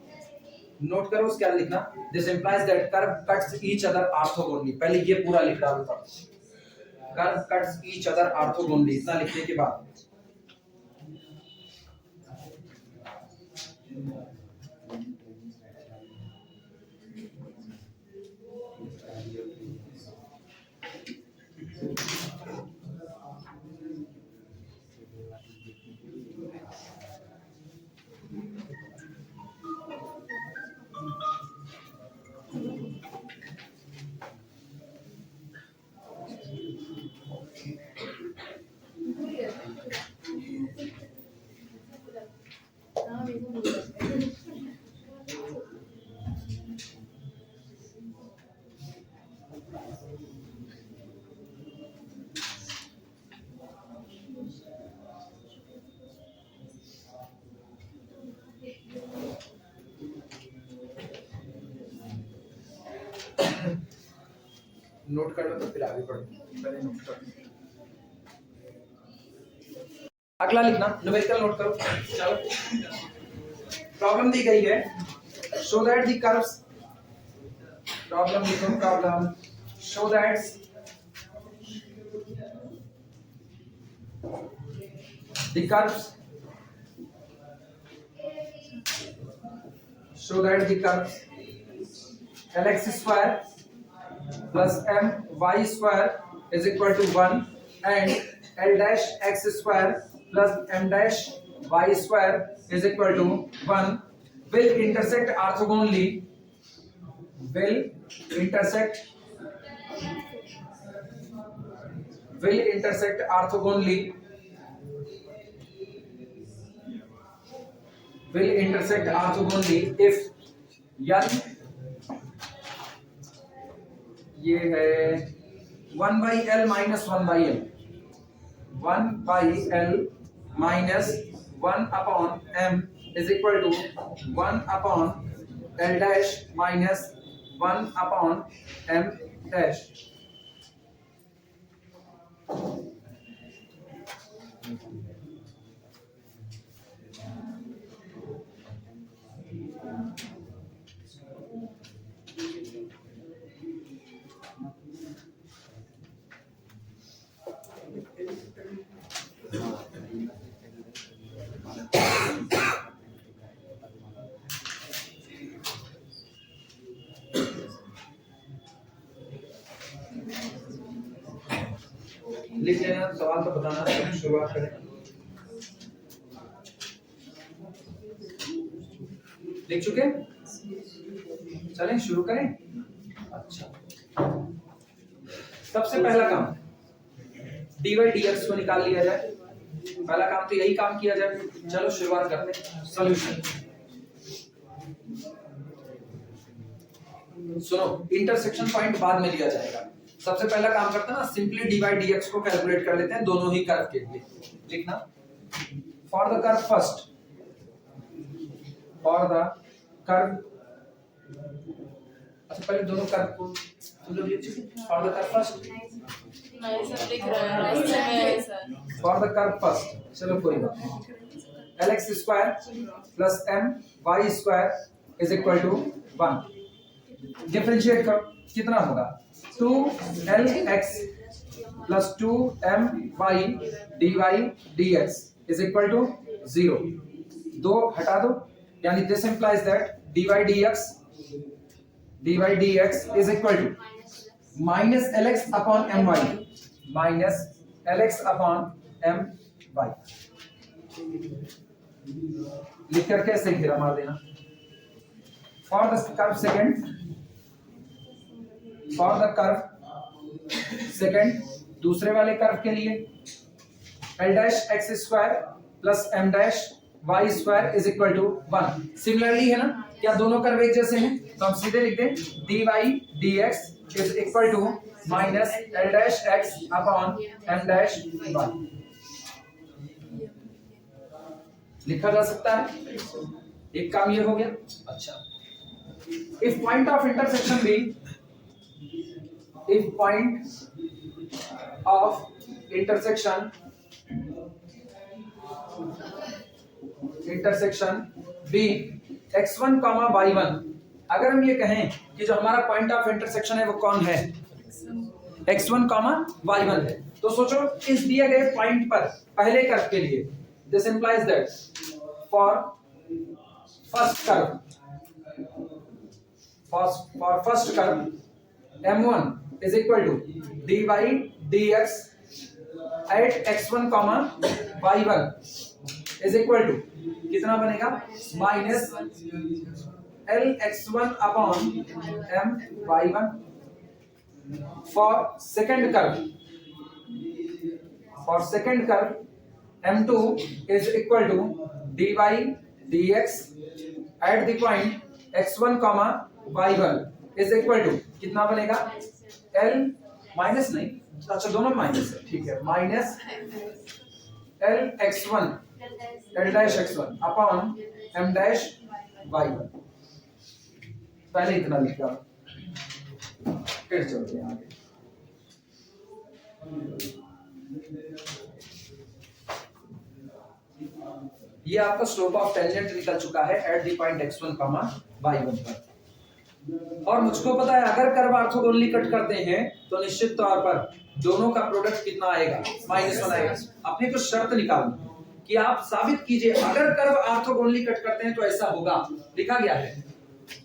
नोट करो क्या लिखना, this implies that curve cuts each other orthogonally, पहले ये पूरा लिख डालो था, curve cuts each other orthogonally, इतना लिखने के बाद नोट कर लो तो फिर आगे बढ़ो, पहले नोट कर लो। अगला लिखना, न्यूमेरिकल नोट करो। चलो प्रॉब्लम दी गई है, show that the curves, problem लिखो, problem show that the curves, show that the curves lx square plus my square is equal to 1 and l dash x square plus m dash y square is equal to 1 will intersect orthogonally, will intersect orthogonally, will intersect orthogonally if yan ये है 1 by l minus 1 by l, 1 by l minus 1 upon m is equal to 1 upon l dash minus 1 upon m dash. लिख लेना, सवाल तो बताना, शुरुआत करें। लिख चुके? चलें शुरू करें। अच्छा, सबसे पहला काम dy dx को निकाल लिया जाए, पहला काम तो यही काम किया जाए। चलो शुरुआत करते हैं। सॉल्यूशन सुनो, इंटरसेक्शन पॉइंट बाद में लिया जाएगा, सबसे पहला काम करते हैं ना, सिंपली dy dx को कैलकुलेट कर लेते हैं दोनों ही कर्व के लिए। लिखना, for the curve first, for the curve, अच्छा पहले दोनों कर्व को तुम लोग लिख चुके, for the curve first, for the curve first, चलो कोई बात नहीं, lx square plus m y square is equal to 1, differentiate करो, कितना होगा 2lx plus 2my dy dx is equal to 0, दो हटा दो, यानी this implies that dy dx is equal to minus lx upon my, minus lx upon my। लिख करके ऐसे घेरा मार देना। For the curve second, for the curve second, दूसरे वाले कर्व के लिए l dash x square plus m dash y square is equal to 1। Similarly है ना, क्या दोनों कर्व एक जैसे हैं, तो हम सीधे लिख दें dy dx is equal to minus l dash x upon m dash y। लिखा जा सकता है, एक काम ये हो गया। अच्छा, if point of intersection be, if point of intersection be x1, y1, अगर हम ये कहें कि जो हमारा पॉइंट ऑफ इंटरसेक्शन है वो कौन है, x1, y1 है, तो सोचो इस दिए गए पॉइंट पर पहले कर्व के लिए, this implies that for first curve m1 is equal to dy dx at x1, y1 is equal to कितना बनेगा, minus lx1 upon my1। For second curve m2 is equal to dy dx at the point x1, y1 is equal to कितना बनेगा, l minus नहीं, अच्छा दोनों minus है, ठीक है, minus l dash x1 upon m dash y1। पहले इतना लिखा, फिर चलते हैं आगे। ये आपका स्लोप ऑफ टेंजेंट निकल चुका है eight the point x1 comma y1 पर। और मुझको पता है अगर कर्व ऑर्थोगोनली कट करते हैं तो निश्चित तौर पर दोनों का प्रोडक्ट कितना आएगा, -1 आएगा। अपने को शर्त निकालनी कि आप साबित कीजिए अगर कर्व ऑर्थोगोनली कट करते हैं तो ऐसा होगा। लिखा गया है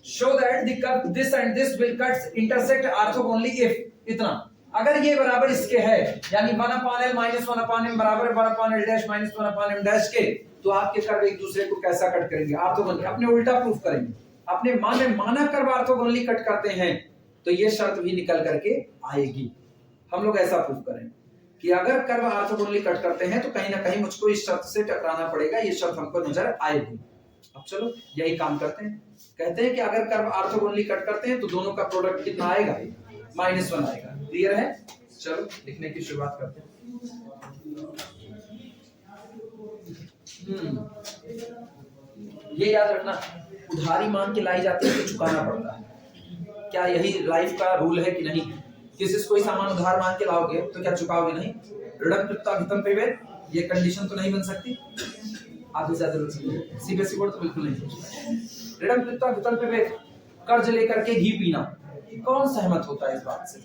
show that the curve this and this will cut intersect orthogonally if, इतना अगर ये बराबर इसके है यानी 1/l - 1/m बराबर 1/l डैश - 1/m डैश के, तो आपके कर्व एक दूसरे को कैसा कट करेंगे, ऑर्थोगोनली। अपने उल्टा प्रूफ करेंगे, अपने माना कर्व ऑर्थोगोनली कट करते हैं तो ये शर्त भी निकल करके आएगी। हम लोग ऐसा प्रूफ करें कि अगर कर्व ऑर्थोगोनली कट करते हैं तो कहीं ना कहीं मुझको इस शर्त से टकराना पड़ेगा, ये शर्त हमको नजर आएगी। अब चलो यही काम करते हैं, कहते हैं कि अगर कर्व ऑर्थोगोनली कट करते हैं तो दोनों का प्रोडक्ट कितना आएगा, -1 आएगा। क्लियर है? चलो लिखने की शुरुआत करते हैं। ये याद रखना, उधारी मान के लाई जाती है तो चुकाना पड़ता है। क्या यही लाइफ का रूल है कि नहीं? किसी से कोई सामान उधार मांग के लाओगे तो क्या चुकाओगे नहीं? ऋणम कृत्वा घृतं पिबेत्, ये कंडीशन तो नहीं बन सकती। आधे से ज्यादा सीबीएसई बोर्ड तो बिल्कुल नहीं सोचता। ऋणम कृत्वा घृतं पिबेत्, कर्ज लेकर के घी पीना, कौन सहमत होता है इस बात से?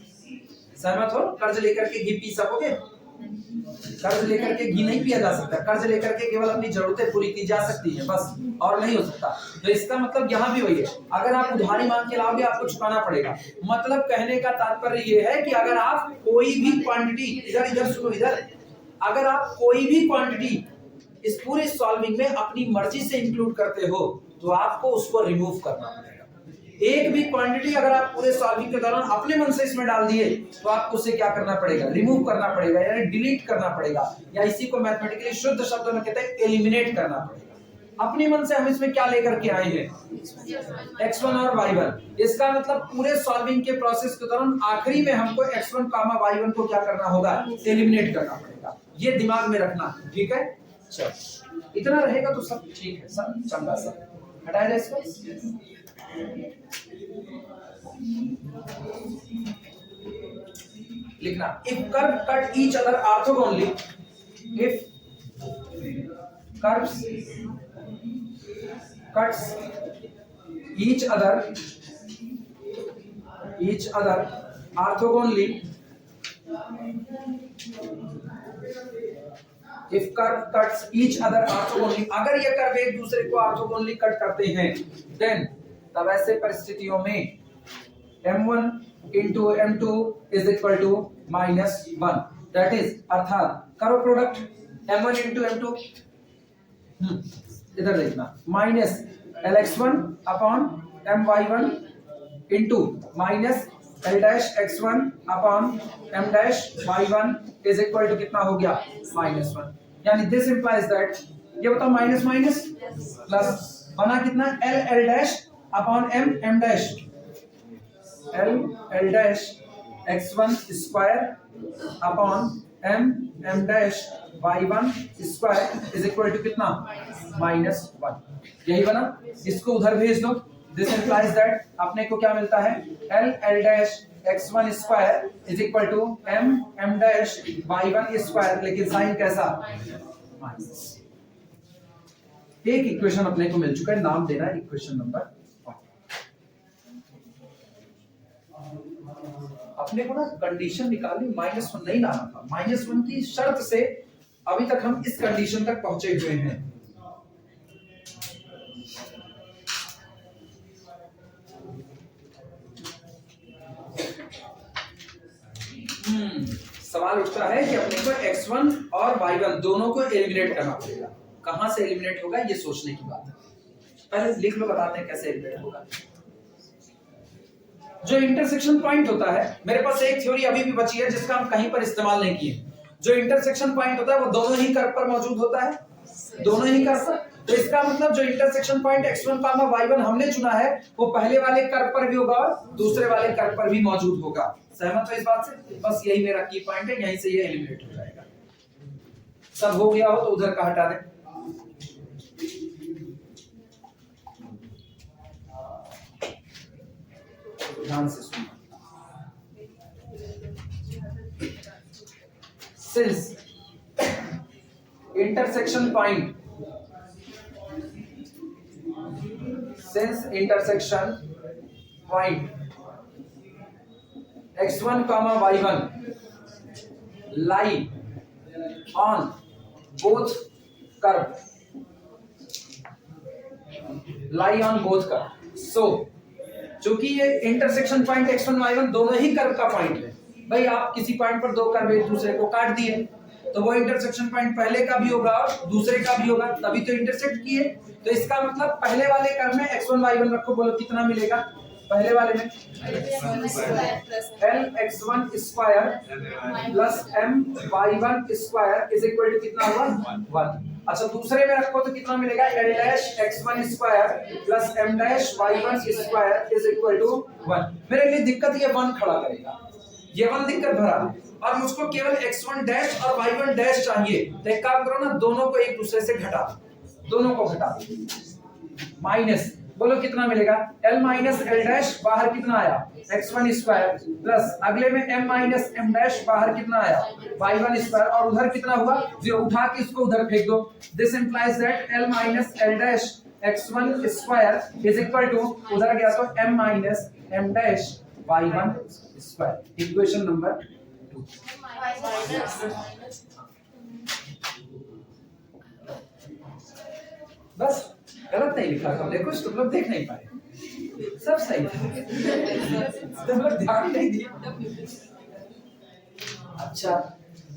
सहमत हो? कर्ज लेकर के घी पी सकोगे? कर्ज लेकर के घी नहीं पिया जा सकता, कर्ज लेकर के केवल अपनी जरूरतें पूरी की जा सकती है बस, और नहीं हो सकता। तो इसका मतलब यहाँ भी वही है, अगर आप उधारी मांग के लाओगे आपको चुकाना पड़ेगा। मतलब कहने का तात्पर्य ये है कि अगर आप कोई भी क्वांटिटी, इधर सुनो इधर, अगर आप कोई भी क्वांटिटी इस पूरे सॉल्विंग में अपनी मर्जी से इंक्लूड करते हो तो आपको उसको रिमूव करना पड़ेगा। एक भी क्वांटिटी अगर आप पूरे सॉल्विंग के दौरान अपने मन से इसमें डाल दिए तो आपको उसे क्या करना पड़ेगा, रिमूव करना पड़ेगा, यानी डिलीट करना पड़ेगा, या इसी को मैथमेटिकली शुद्ध शब्दों में कहते हैं एलिमिनेट करना पड़ेगा। अपने मन से हम इसमें क्या लेकर के आए हैं, x1 और y1। इसका मतलब पूरे सॉल्विंग के प्रोसेस के दौरान आखिरी में हमको x1 कामा y1 को क्या करना होगा, एलिमिनेट करना पड़ेगा। ये दिमाग में रखना, ठीक है? चलो इतना रहेगा तो सब ठीक है, सब चंगा सब हटाया जाए इसको। लिखना if curve cut each other orthogonally, if curves cuts each other orthogonally, if curve cuts each other orthogonally, अगर ये कर्व एक दूसरे को ऑर्थोगोनली कट करते हैं, then तब ऐसे परिस्थितियों में m1 into m2 is equal to -1, that is अर्थात करो प्रोडक्ट m1 into m2, इधर देखना, minus lx1 upon my1 into minus l dash x1 upon m dash y1 is equal to कितना हो गया, -1। यानी दिस इंप्लाइज दैट, ये बताओ माइनस माइनस प्लस बना कितना, l dash upon m dash, l dash x1 square upon m dash y1 square is equal to कितना, -1। यही बना, इसको उधर भेज दो। दिस इंप्लाइज दैट अपने को क्या मिलता है, l dash x1 square is equal to m dash y1 square, लेकिन साइन कैसा, माइनस। एक इक्वेशन अपने को मिल चुका है, नाम देना है इक्वेशन नंबर 1। अपने को ना कंडीशन निकालनी, -1 नहीं लाना था, -1 की शर्त से अभी तक हम इस कंडीशन तक पहुंचे हुए हैं। सवाल उठता है कि अपने को x1 और y1 दोनों को एलिमिनेट करना पड़ेगा। कहां से एलिमिनेट होगा ये सोचने की बात है, पहले लिख लो, बताते हैं कैसे एलिमिनेट होगा। जो इंटरसेक्शन पॉइंट होता है, मेरे पास एक थ्योरी अभी भी बची है जिसका हम कहीं पर इस्तेमाल नहीं किए। जो इंटरसेक्शन पॉइंट होता है वो दोनों ही कर्व पर मौजूद होता है, दोनों ही कर्व पर। तो इसका मतलब जो इंटरसेक्शन पॉइंट x1 y1 हमने चुना है वो पहले वाले कर्व पर भी होगा और दूसरे वाले कर्व पर भी मौजूद होगा। सहमत हो इस बात से? बस यही मेरा की पॉइंट है, यहीं से ये एलिमिनेट हो जाएगा। सब हो गया हो तो उधर का हटा दें। ध्यान से सुनना। Since intersection point x1, y1 lie on both curve, so चूंकि ये इंटरसेक्शन पॉइंट x1 y1 दोनों ही कर्व का पॉइंट है, भाई आप किसी पॉइंट पर दो कर्व एक दूसरे को काट दिए तो वो इंटरसेक्शन पॉइंट पहले का भी होगा और दूसरे का भी होगा, तभी तो इंटरसेक्ट किए। तो इसका मतलब पहले वाले कर्व में x1 y1 रखो, बोलो कितना मिलेगा पहले वाले में lx1 square plus my1 square is equal to कितना हुआ 1। अच्छा दूसरे में रखो तो कितना मिलेगा l dash x1 square plus m dash y1 square is equal to 1। मेरे लिए दिक्कत ये 1 खड़ा करेगा, ये 1 दिक्कत भरा है और मुझको केवल x1 डैश और y1 डैश चाहिए। तो एक काम करो ना, दोनों को एक दूसरे से घटा दो, दोनों को घटा दो, माइनस बोलो कितना मिलेगा l माइनस l डैश बाहर कितना आया x1 स्क्वायर प्लस अगले में m माइनस m डैश बाहर कितना आया y1 स्क्वायर और उधर कितना हुआ 0, उठा के इसको उधर फेंक दो। This implies that l minus l dash x1 square is equal to उधर गया तो m minus m dash y1 square. Equation number 2। बस गलत नहीं लिखा था, देखो तुम लोग देख नहीं पाए, सब सही था, तुम लोग ध्यान नहीं दिए। अच्छा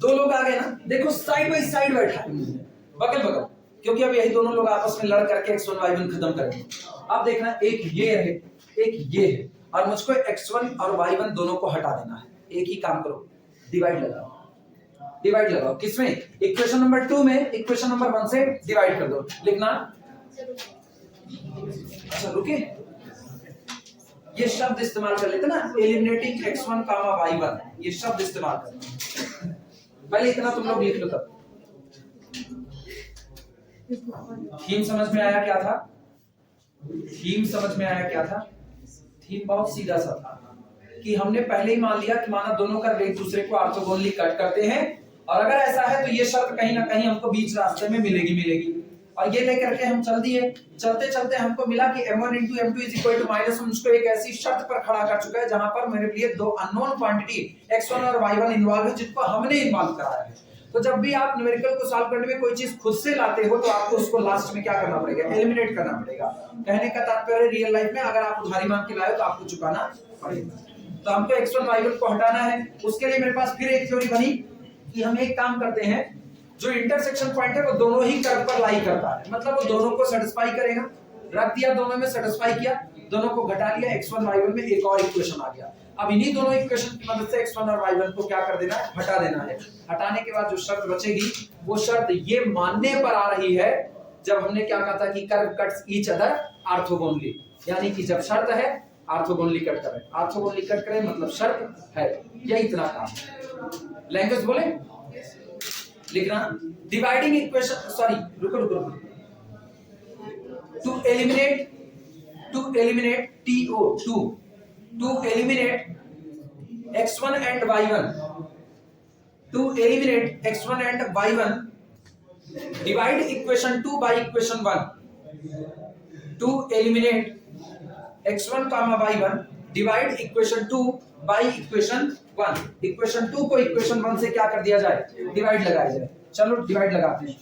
दो लोग आ गए ना, देखो साइड बाई साइड बैठा बगल बगल, क्योंकि अब यही दोनों लोग आपस में लड़ करके x1 y1 खत्म करेंगे। अब देखना एक ये है एक ये है और मुझको x1 और y1 दोनों को हटा देना है। एक ही काम करो, डिवाइड लगाओ, डिवाइड लगाओ किसमें इक्वेशन नंबर 2 में इक्वेशन नंबर 1 से डिवाइड कर दो। लिखना अच्छा रुके, ये शब्द इस्तेमाल कर लेते ना एलिमिनेटिंग x1 y1, ये शब्द इस्तेमाल कर, पहले इतना तुम लोग लिख लो तब। थीम समझ में आया क्या था? थीम समझ में आया क्या था? थीम बहुत सीधा सा था कि हमने पहले ही मान लिया कि माना दोनों का एक दूसरे को ऑर्थोगोनली कट करते हैं और अगर ऐसा है तो ये शर्त कहीं ना कहीं हमको बीच रास्ते में मिलेगी और ये लेकर के हम चल दिए। चलते चलते हमको मिला कि m1 into m2 is equal to -1, मुझको एक ऐसी शर्त पर खड़ा कर चुका है जहां पर मेरे लिए दो अननोन क्वांटिटी x1 और y1 इन्वॉल्व है जिनको हमने इन्वॉल्व कराया है। तो जब भी आप न्यूमेरिकल को सॉल्व करने में कोई चीज खुद से लाते हो तो आपको उसको लास्ट में क्या करना पड़ेगा, एलिमिनेट करना पड़ेगा। कहने का तात्पर्य रियल लाइफ में अगर आप उधारी मांग के लाए तो आपको चुकाना पड़ेगा। तो हमको x1 y1 को हटाना है, उसके लिए मेरे पास फिर एक थ्योरी बनी कि हम एक काम करते हैं, जो इंटरसेक्शन पॉइंट है वो दोनों ही कर्व पर लाई करता है, मतलब वो दोनों को सेटिस्फाई करेगा। रख दिया, दोनों में सेटिस्फाई किया, दोनों को घटा लिया, x1 y1 में एक और इक्वेशन आ गया। अब इन्हीं दोनों इक्वेशन की मदद से x1 और y1 को क्या कर देना है, हटा देना है। हटाने के बाद जो शर्त बचेगी वो शर्त ये मानने पर आ रही है जब हमने क्या कहा था कि curve cuts each other orthogonally, यानी कि जब शर्त है ऑर्थोगोनली कट करे, ऑर्थोगोनली कट करे मतलब शर्त है, यही इतना काम। लैंग्वेज बोले लिखना डिवाइडिंग इक्वेशन, सॉरी रुको रुको रुको, to eliminate to eliminate x1 and y1, to eliminate x1 and y1 divide equation 2 by equation 1, to eliminate x1 y1 divide equation 2 by equation 1। Equation 2 को इक्वेशन 1 से क्या कर दिया जाए, डिवाइड लगाया जाए। चलो डिवाइड लगाते हैं।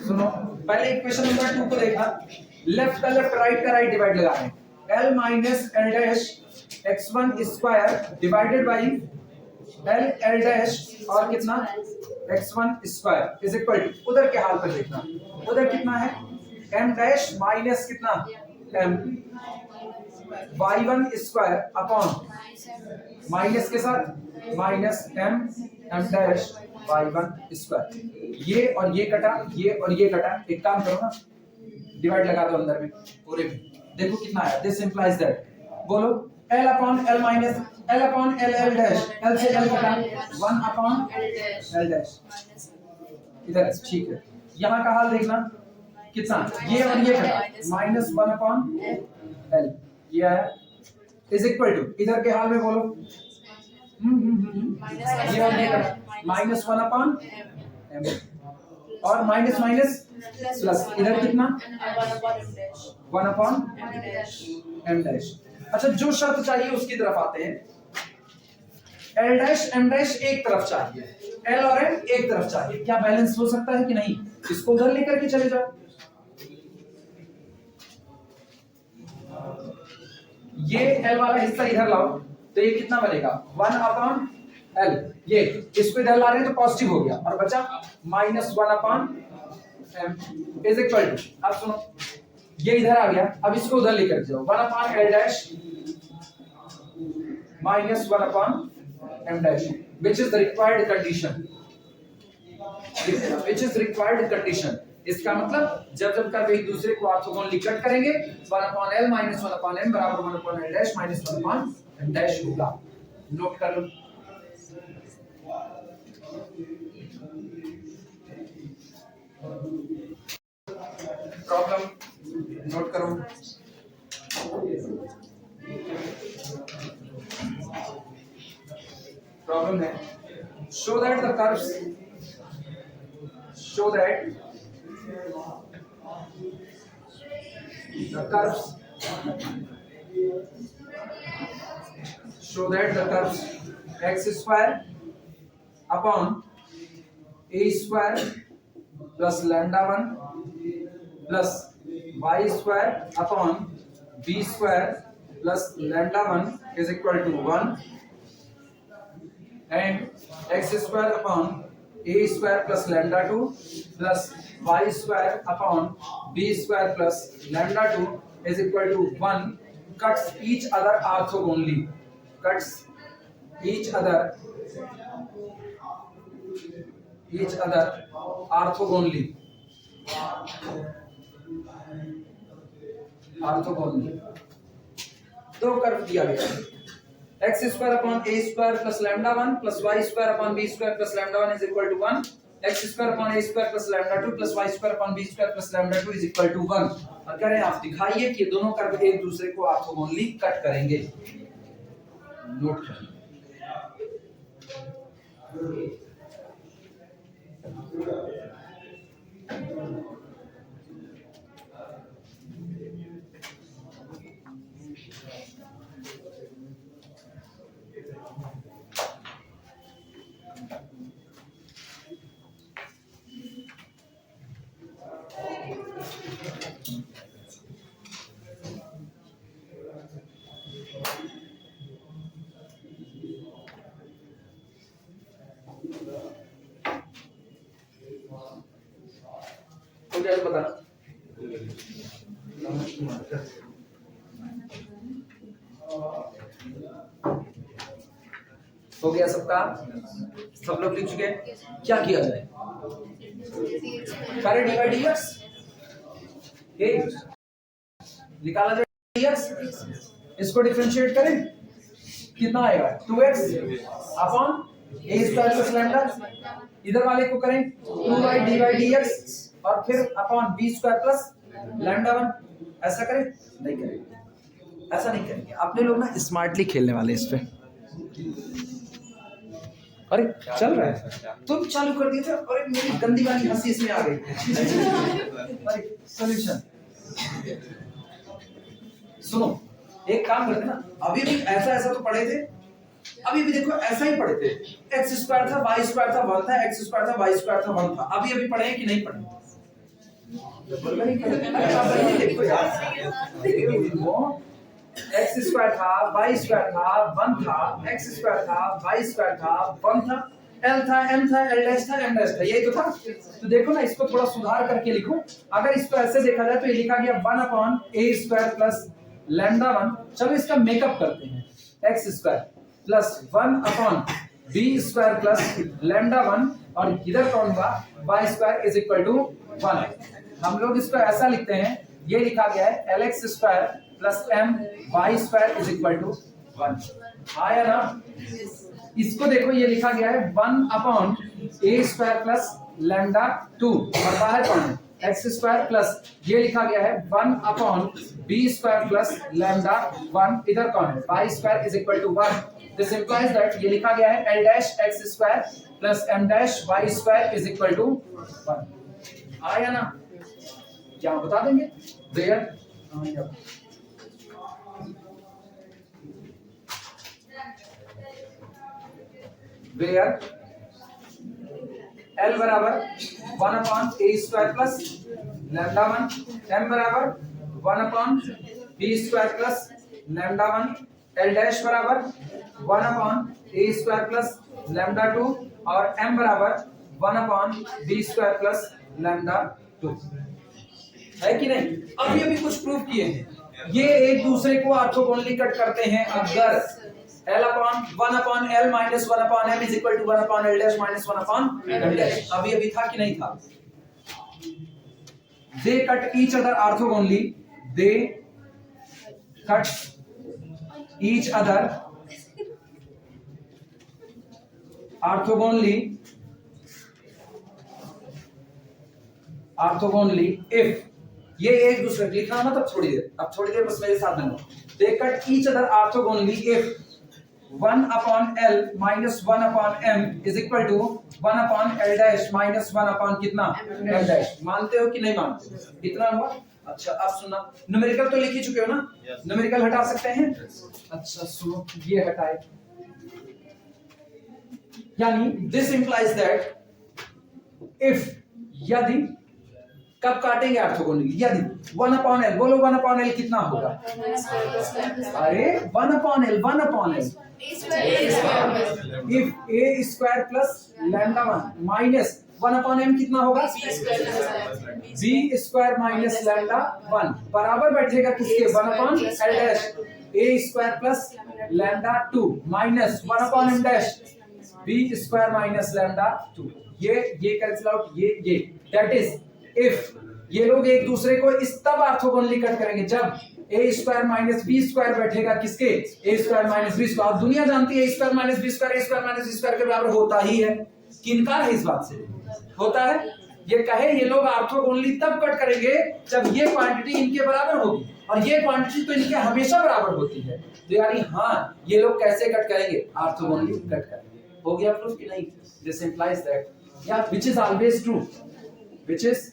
सुनो, पहले इक्वेशन नंबर 2 को देखा, लेफ्ट का लेफ्ट राइट का राइट डिवाइड लगा रहे हैं। l minus l dash x1 square divided by l dash और कितना x1 square is equal to, उधर के हाल पर देखना, उधर कितना है m डैश माइनस कितना m y1 square upon minus के साथ minus m dash y1 square. ये और ये कटा, ये और ये कटा, एक काम करो ना डिवाइड लगा दो अंदर में पूरे में, देखो कितना आया। दिस इंप्लाइज दैट, बोलो l upon l minus l upon l l dash, l से l कटा 1 अपॉन l डैश, इधर ठीक है। यहाँ का हाल देखना कितना, ये और ये कटा माइनस 1 अपॉन l, ये आया। इज इक्वल टू, इधर के हाल में बोलो, माइनस वन अपॉन एम, और माइनस माइनस प्लस, इधर कितना, वन अपॉन एम डैश। अच्छा, जो शर्त चाहिए उसकी तरफ आते हैं। एल डैश एम डैश एक तरफ चाहिए, एल और एम एक तरफ चाहिए, क्या बैलेंस हो सकता है कि नहीं? इसको उधर लेकर के चले जाओ। ये एल वाला हिस्सा इधर लाओ, तो ये कितना बनेगा, वन अपॉन एल, ये इसको इधर ला रहे हैं तो पॉजिटिव हो गया, और बचा minus one upon M is equal to, अब सुनो, ये इधर आ गया, अब इसको उधर लेकर जाओ, one upon L dash minus one upon M dash, which is the required condition, which is required condition। इसका मतलब जब जब कर्व एक दूसरे को ऑर्थोगोनली कट करेंगे, 1 upon L minus 1 upon M बराबर 1 upon L dash minus 1 upon M dash होगा। नोट कर लो। प्रॉब्लम नोट करो। प्रॉब्लम है, show that the curves x square upon a square plus lambda 1 plus y square upon b square plus lambda 1 is equal to 1, and x square upon a square plus lambda 2 plus y square upon b square plus lambda 2 is equal to 1 cuts each other orthogonally, cuts each other orthogonally, दो curve दिया गया है, x square upon a square plus lambda 1 plus y square upon b square plus lambda 1 is equal to 1, x square upon a square plus lambda 2 plus y square upon b square plus lambda 2 is equal to 1। और कह रहे हैं आप दिखाइए कि ये दोनों curve एक दूसरे को ऑर्थोगोनली कट करेंगे। नोट करें। बताना हो गया सबका, सब लोग लिख चुके हैं। क्या किया जाए, करे डी बाई डी एक्स, निकाला जाए डी एक्स, इसको डिफरेंशिएट करें, कितना आएगा 2x upon a square plus lambda, इधर वाले को करें 2y D by D x और फिर upon b square plus lambda 1, ऐसा करें? नहीं करेंगे, ऐसा नहीं करेंगे। अपने लोग ना स्मार्टली खेलने वाले इस पे। अरे चल रहा है, तुम चालू कर दिए थे, अरे मेरी गंदी वाली हंसी इसमें आ गई। अरे सॉल्यूशन सुनो, एक काम करते ना, अभी भी ऐसा तो पढ़े थे, अभी भी देखो ऐसा ही पढ़े थे, एक्स स्क्वायर था वाई स्क्वायर था 1 था, एक्स स्क्वायर था वाई स्क्वायर था 1 था, अभी पढ़े हैं कि नहीं पढ़े? देखो यार, एक्स स्क्वायर था वाई स्क्वायर था 1 था, एक्स स्क्वायर था वाई स्क्वायर था 1 था, एल था एम था एल डैश था एम डैश था, यही तो था। तो देखो ना, इसको थोड़ा सुधार करके लिखो। अगर इसको ऐसे देखा जाए तो ये लिखा गया 1 upon a square plus lambda 1। चलो इसका मेकअप करते हैं, x square plus 1 upon b square plus lambda 1, और इधर कौन हुआ y square is equal to 1। हम लोग इसको ऐसा लिखते हैं, ये लिखा गया है lx square plus m y square is equal to 1। आया ना? इसको देखो, ये लिखा गया है 1 upon a square plus lambda 2, और बाहर कौन है एक्स स्क्वायर प्लस ये लिखा गया है 1 upon B square plus lambda 1, इधर कौन है y square is equal to 1। This implies that ये लिखा गया है L dash x square plus M dash y square is equal to 1। आया ना, क्या बता देंगे देयर वेयर L बराबर 1 upon a square plus lambda 1, m बराबर 1 upon b square plus lambda 1, L dash बराबर 1 upon a square plus lambda 2 और m बराबर 1 upon b square plus lambda 2। है कि नहीं? अब ये भी कुछ प्रूव किए हैं, ये एक दूसरे को ऑर्थोगोनली कट करते हैं अगर L upon 1 upon L minus 1 upon M is equal to 1 upon L dash minus 1 upon L dash. अभी था कि नहीं था? They cut each other orthogonally, they cut each other orthogonally if, ये एक दूसरे लिखना मत अब थोड़ी देर बस मेरे साथ बनो। They cut each other orthogonally if 1 upon L minus 1 upon M is equal to 1 upon L dash minus 1 upon कितना L dash। मानते हो कि नहीं मानते? इतना हुआ। अच्छा अब सुनना, न्यूमेरिकल तो लिख ही चुके हो ना, न्यूमेरिकल हटा सकते हैं। अच्छा सुनो, ये हटाए, यानी दिस इंप्लाइज दैट इफ, यदि, कब काटेंगे ऑर्थोगोनली? यदि 1 upon L, बोलो 1 upon L कितना होगा? अरे 1 upon L, 1 upon L if a square plus lambda 1 minus 1 upon m कितना होगा? b स्क्वायर माइनस लैम्डा 1 बराबर बैठेगा किसके? 1 upon l dash a square plus lambda 2 minus 1 upon m dash b square minus lambda 2। ये cancel out, ये that is if ये लोग एक दूसरे को इस तब ऑर्थोगोनली कट करेंगे जब a square minus B square बैठेगा किसके? a square minus B square. दुनिया जानती है a square minus B square a square minus B square के बराबर होता ही है, कि इनकार है इस बात से? होता है। ये कहे ये लोग ऑर्थोगोनली तब कट करेंगे जब ये क्वांटिटी इनके बराबर होगी, और ये क्वांटिटी तो इनके हमेशा बराबर होती है। तो यानी हाँ, ये लोग कैसे कट करेंगे? ऑर्थोगोनली कट करेंगे। हो गया प्रूफ कि नहीं? दिस इंप्लाइज दैट या which is always true, which is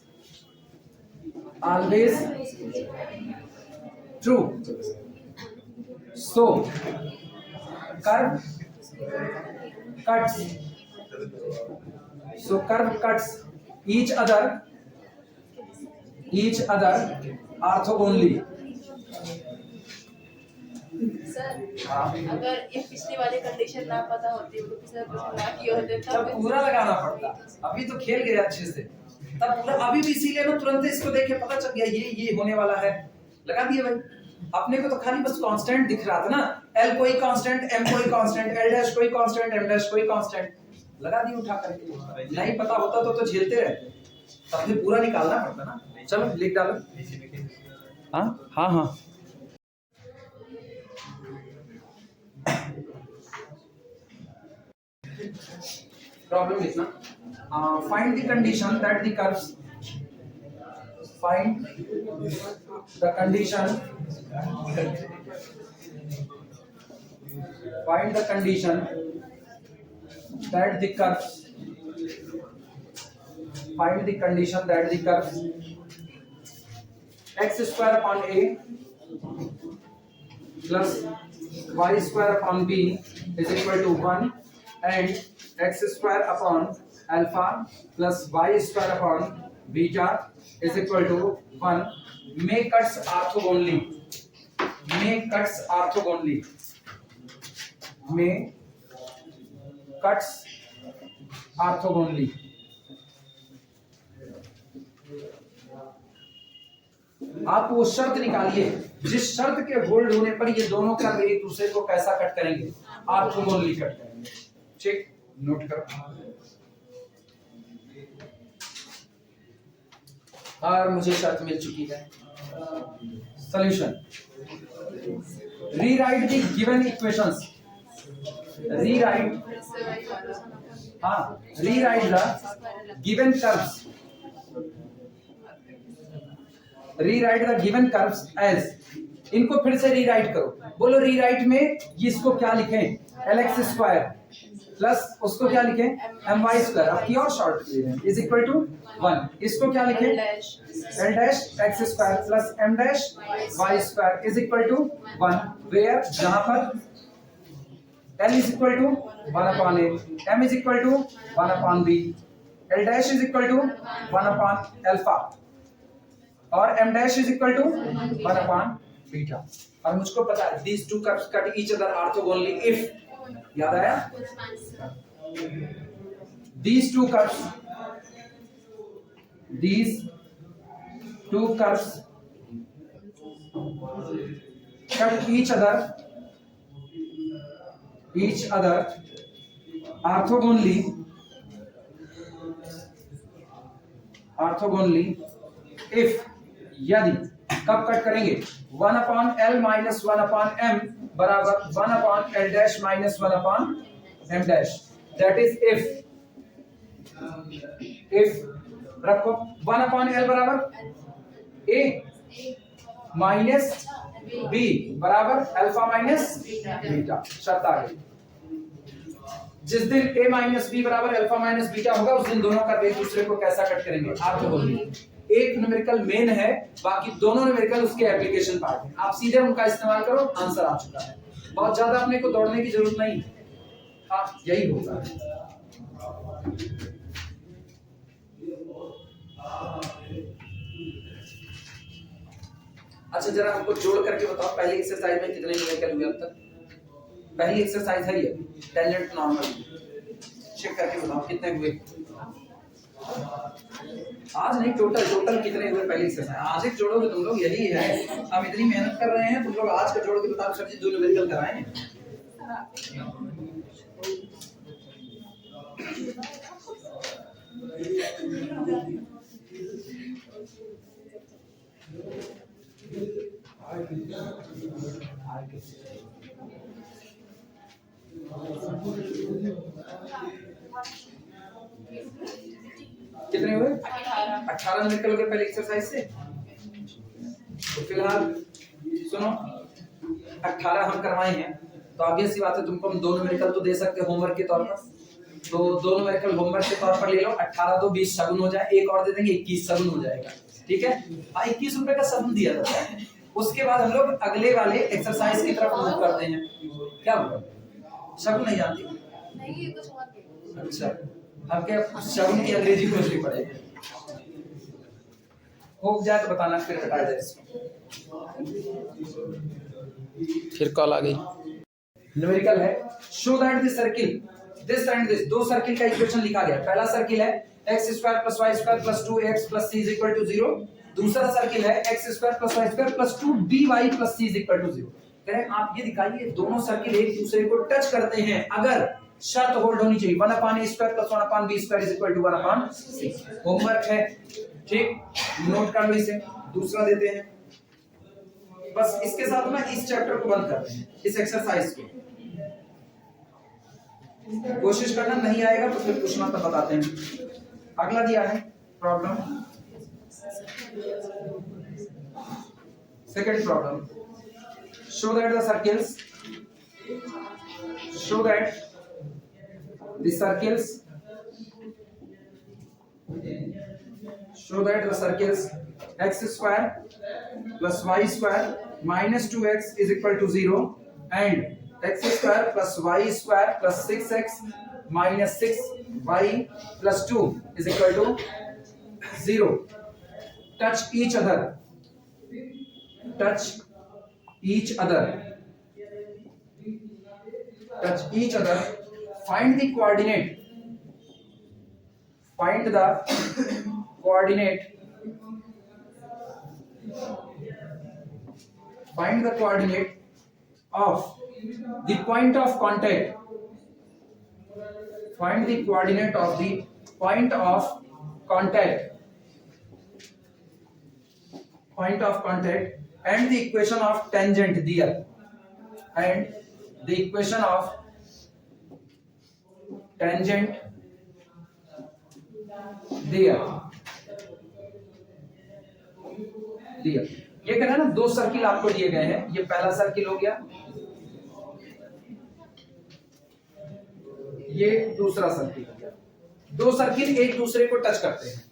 always true. So curve cuts each other orthogonally. Sir अगर ये पिछली वाली कंडीशन ना पता होती तो पिछला क्वेश्चन ना किए होते तब पूरा लगाना पड़ता। अभी तो खेल गए अच्छे से, तब पूरा अभी भी इसीलिए ना तुरंत इसको देख के पता चल गया ये होने वाला है, लगा दिए भाई। अपने को तो खाली बस कांस्टेंट दिख रहा था ना, L कोई कांस्टेंट, M कोई कांस्टेंट, L डैश कोई कांस्टेंट, M डैश कोई कांस्टेंट, लगा दिए उठा करके। नहीं पता होता तो झेलते रहते, तब फिर पूरा निकालना पड़ता ना। चलो लिख डालो। हाँ प्रॉब्लम लिखना। Find the condition that the curves find the condition that the curves x square upon a plus y square upon b is equal to 1 and x square upon alpha plus y square upon beta is equal to 1 make cuts orthogonally आप वो शर्त निकालिए जिस शर्त के hold होने पर ये दोनों कर्व एक दूसरे को कैसा कट करेंगे? ऑर्थोगोनली कट करेंगे। ठीक, नोट करो। और मुझे शर्त मिल चुकी है। Solution, rewrite the given equations, rewrite the given curves rewrite the given curves as, इनको फिर से रीराइट करो, बोलो रीराइट में इसको क्या लिखें, lx स्क्वायर प्लस उसको क्या लिखें, my स्क्वायर, अब की और शॉर्ट इज इक्वल टू 1, इसको क्या लिखें, l dash x square plus m dash y square is equal to 1, where जहां पर l is equal to 1 upon a, m is equal to 1 upon b, l dash is equal to 1 upon alpha और m dash is equal to 1 upon beta. और मुझको पता है these two curves cut each other orthogonally if, याद आया, these two curves cut each other orthogonally if, यदि, कब cut करेंगे, 1 upon l minus 1 upon m बराबर 1 upon l dash minus 1 upon m dash, that is if रखो 1 upon l बराबर a minus b बराबर alpha minus beta, शर्त आ गई। जिस दिन a माइनस b बराबर अल्फा माइनस बीटा होगा उस दिन दोनों कर्व एक दूसरे को कैसा कट करेंगे, आप तो बोलिए। एक न्यूमेरिकल मेन है, बाकी दोनों न्यूमेरिकल उसके एप्लीकेशन पार्ट है, आप सीधे उनका इस्तेमाल करो, आंसर आ चुका है, बहुत ज्यादा अपने को दौड़ने की जरूरत नहीं। हाँ यही होगा। अच्छा जरा हमको जोड़ करके बताओ पहली एक्सरसाइज में कितने न्यूमेरिकल हुए अब तक, पहली एक्सरसाइज है ये टेंजेंट नॉर्मल, चेक करके बताओ कितने हुए आज, नहीं टोटल कितने हुए पहली एक्सरसाइज, आज एक जोड़ोगे तुम लोग, यही है, हम इतनी मेहनत कर रहे हैं, तुम लोग आज का जोड़ के बताओ सर जी, दो न्यूमेरिकल कराए हैं। कितने हुए, 18 निकल गए पहले एक्सरसाइज से। तो फिलहाल सुनो 18 हम करवाए हैं, तो ऑब्वियस सी बात है तुमको हम दो न्यूमेरिकल तो दे सकते हैं होमवर्क के तौर पर, तो दो न्यूमेरिकल होमवर्क के तौर पर ले लो, 18 तो 20 सगुन हो जाए, एक और दे देंगे 21 सगुन हो जाएगा, ठीक है। 21 रुपए का सगुन दिया जाता है, उसके बाद हम लोग अगले वाले एक्सरसाइज की तरफ मूव करते हैं। क्या हुआ, सगुन नहीं जानती? नहीं कुछ और। अच्छा आपके सगुन की अंग्रेजी खोजनी पड़ेगी, हो जाए तो बताना, फिर हटा जाए इसको। फिर कॉल आ गई। न्यूमेरिकल है, show that this circle this and this, दो सर्किल का इक्वेशन लिखा गया। पहला सर्किल है x square plus y square plus 2x plus c is equal to 0, दूसरा सर्किल है x square plus y square plus 2dy plus c is equal to 0। कह रहे हैं आप ये दिखाइए दोनों सर्किल एक दूसरे को टच करते हैं अगर शर्त होल्ड होनी चाहिए, 1 upon a square plus 1 upon b square is equal to 1 upon c। Homework है, ठीक, नोट कर लो इसे। दूसरा देते हैं, बस इसके साथ ना इस चैप्टर को बंद करते हैं, इस एक्सरसाइज को। कोशिश करना, नहीं आएगा तो फिर पूछना, तब बताते हैं। अगला दिया है problem, second problem, show that the circles x square plus y square minus 2x is equal to 0 and x square plus y square plus 6x minus 6y plus 2 is equal to 0 touch each other find the coordinate of the point of contact and the equation of tangent there, दिया। ये कह रहा है ना, दो circle आपको दिए गए हैं, ये पहला सर्किल हो गया, ये दूसरा सर्किल हो गया। दो सर्किल एक दूसरे को टच करते हैं,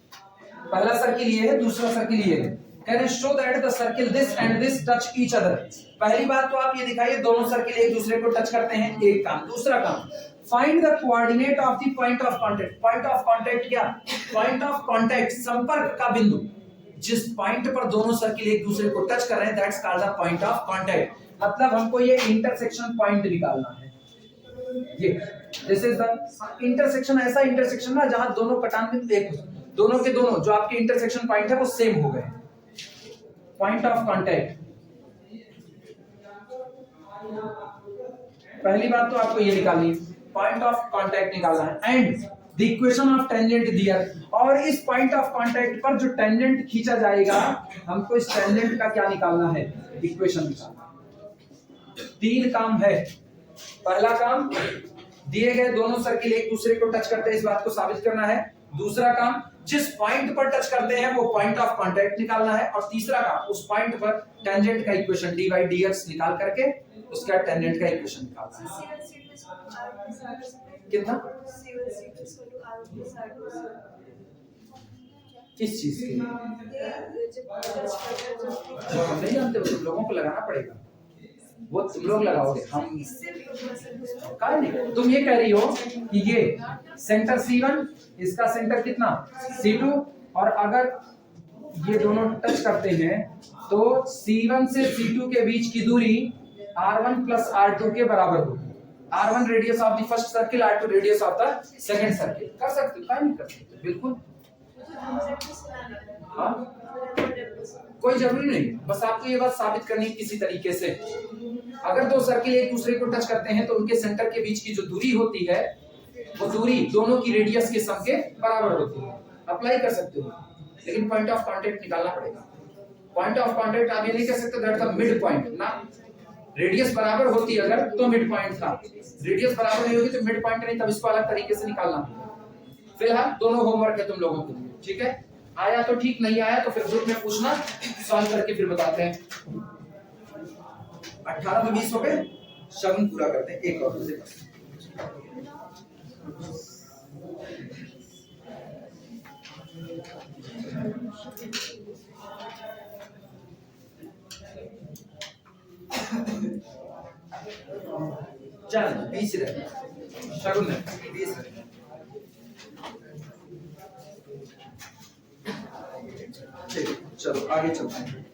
पहला सर्किल ये है, दूसरा सर्किल ये है। कह रहे show that the circle this and this touch each other. पहली बात तो आप ये दिखाइए दोनों सर्किल एक दूसरे को टच करते हैं, एक काम। दूसरा काम, find the coordinate of the point of contact. Point of contact क्या? पॉइंट ऑफ कांटेक्ट, संपर्क का बिंदु। जिस पॉइंट पर दोनों सर्किल एक दूसरे को टच कर रहे हैं, that's called the point of contact. मतलब हमको ये इंटरसेक्शन पॉइंट निकालना है। ये दिस इज द इंटरसेक्शन, ऐसा इंटरसेक्शन ना जहां दोनों कटान बिंदु एक, दोनों के दोनों जो आपके इंटरसेक्शन पॉइंट है वो सेम हो गए। पॉइंट ऑफ कांटेक्ट, पहली बात तो आपको ये निकालनी है, पॉइंट ऑफ कांटेक्ट निकालना है। And the equation of tangent there, और इस पॉइंट ऑफ कांटेक्ट पर जो टेंजेंट खींचा जाएगा, हमको इस टेंजेंट का क्या निकालना है? इक्वेशन निकालना। तीन काम है। पहला काम, दिए गए दोनों सर्किल एक दूसरे को टच करते हैं, इस बात को साबित करना है। दूसरा काम, जिस पॉइंट पर टच करते हैं वो पॉइंट ऑफ कांटेक्ट निकालना है। और तीसरा काम, उस पॉइंट पर टेंजेंट का इक्वेशन dy dx निकाल करके उसका टेंजेंट का इक्वेशन निकालना है। कितना? किस चीज के? हम नहीं जानते, तुम लोगों को लगाना पड़ेगा, वो तुम लोग लगाओगे, हम काय नहीं। तुम ये कह रही हो कि ये सेंटर C1, इसका सेंटर कितना? C2, और अगर ये दोनों टच करते हैं तो C1 से C2 के बीच की दूरी R1 प्लस R2 के बराबर होगी। R1 radius of the first circle, R2 radius of the second circle. कर सकते हो, काय नहीं कर सकते, बिल्कुल। हाँ, कोई जरूरी नहीं, बस आपको ये बात साबित करनी है किसी तरीके से। अगर दो सर्किल एक दूसरे को टच करते हैं तो उनके सेंटर के बीच की जो दूरी होती है वो दूरी दोनों की रेडियस के सम के बराबर होती है। अप्लाई कर सकते हो, लेकिन पॉइंट ऑफ कांटेक्ट निकालना पड़ेगा। पॉइंट ऑफ कांटेक्ट आप ये नहीं कह सकते दैट द मिड पॉइंट ना, रेडियस बराबर होती अगर तो मिड पॉइंट था, रेडियस बराबर नहीं होगी तो मिड पॉइंट नहीं, तब इसको अलग तरीके से निकालना। फिलहाल दोनों होमवर्क है तुम लोगों के लिए, ठीक है? आया तो ठीक, नहीं आया तो फिर ग्रुप में पूछना, सॉल्व करके फिर बताते हैं। 18 तो 20 हो गए, शगुन पूरा करते हैं एक और से। चल 20 रहे, शगुन में 20 रहे। चलो आगे चलते हैं।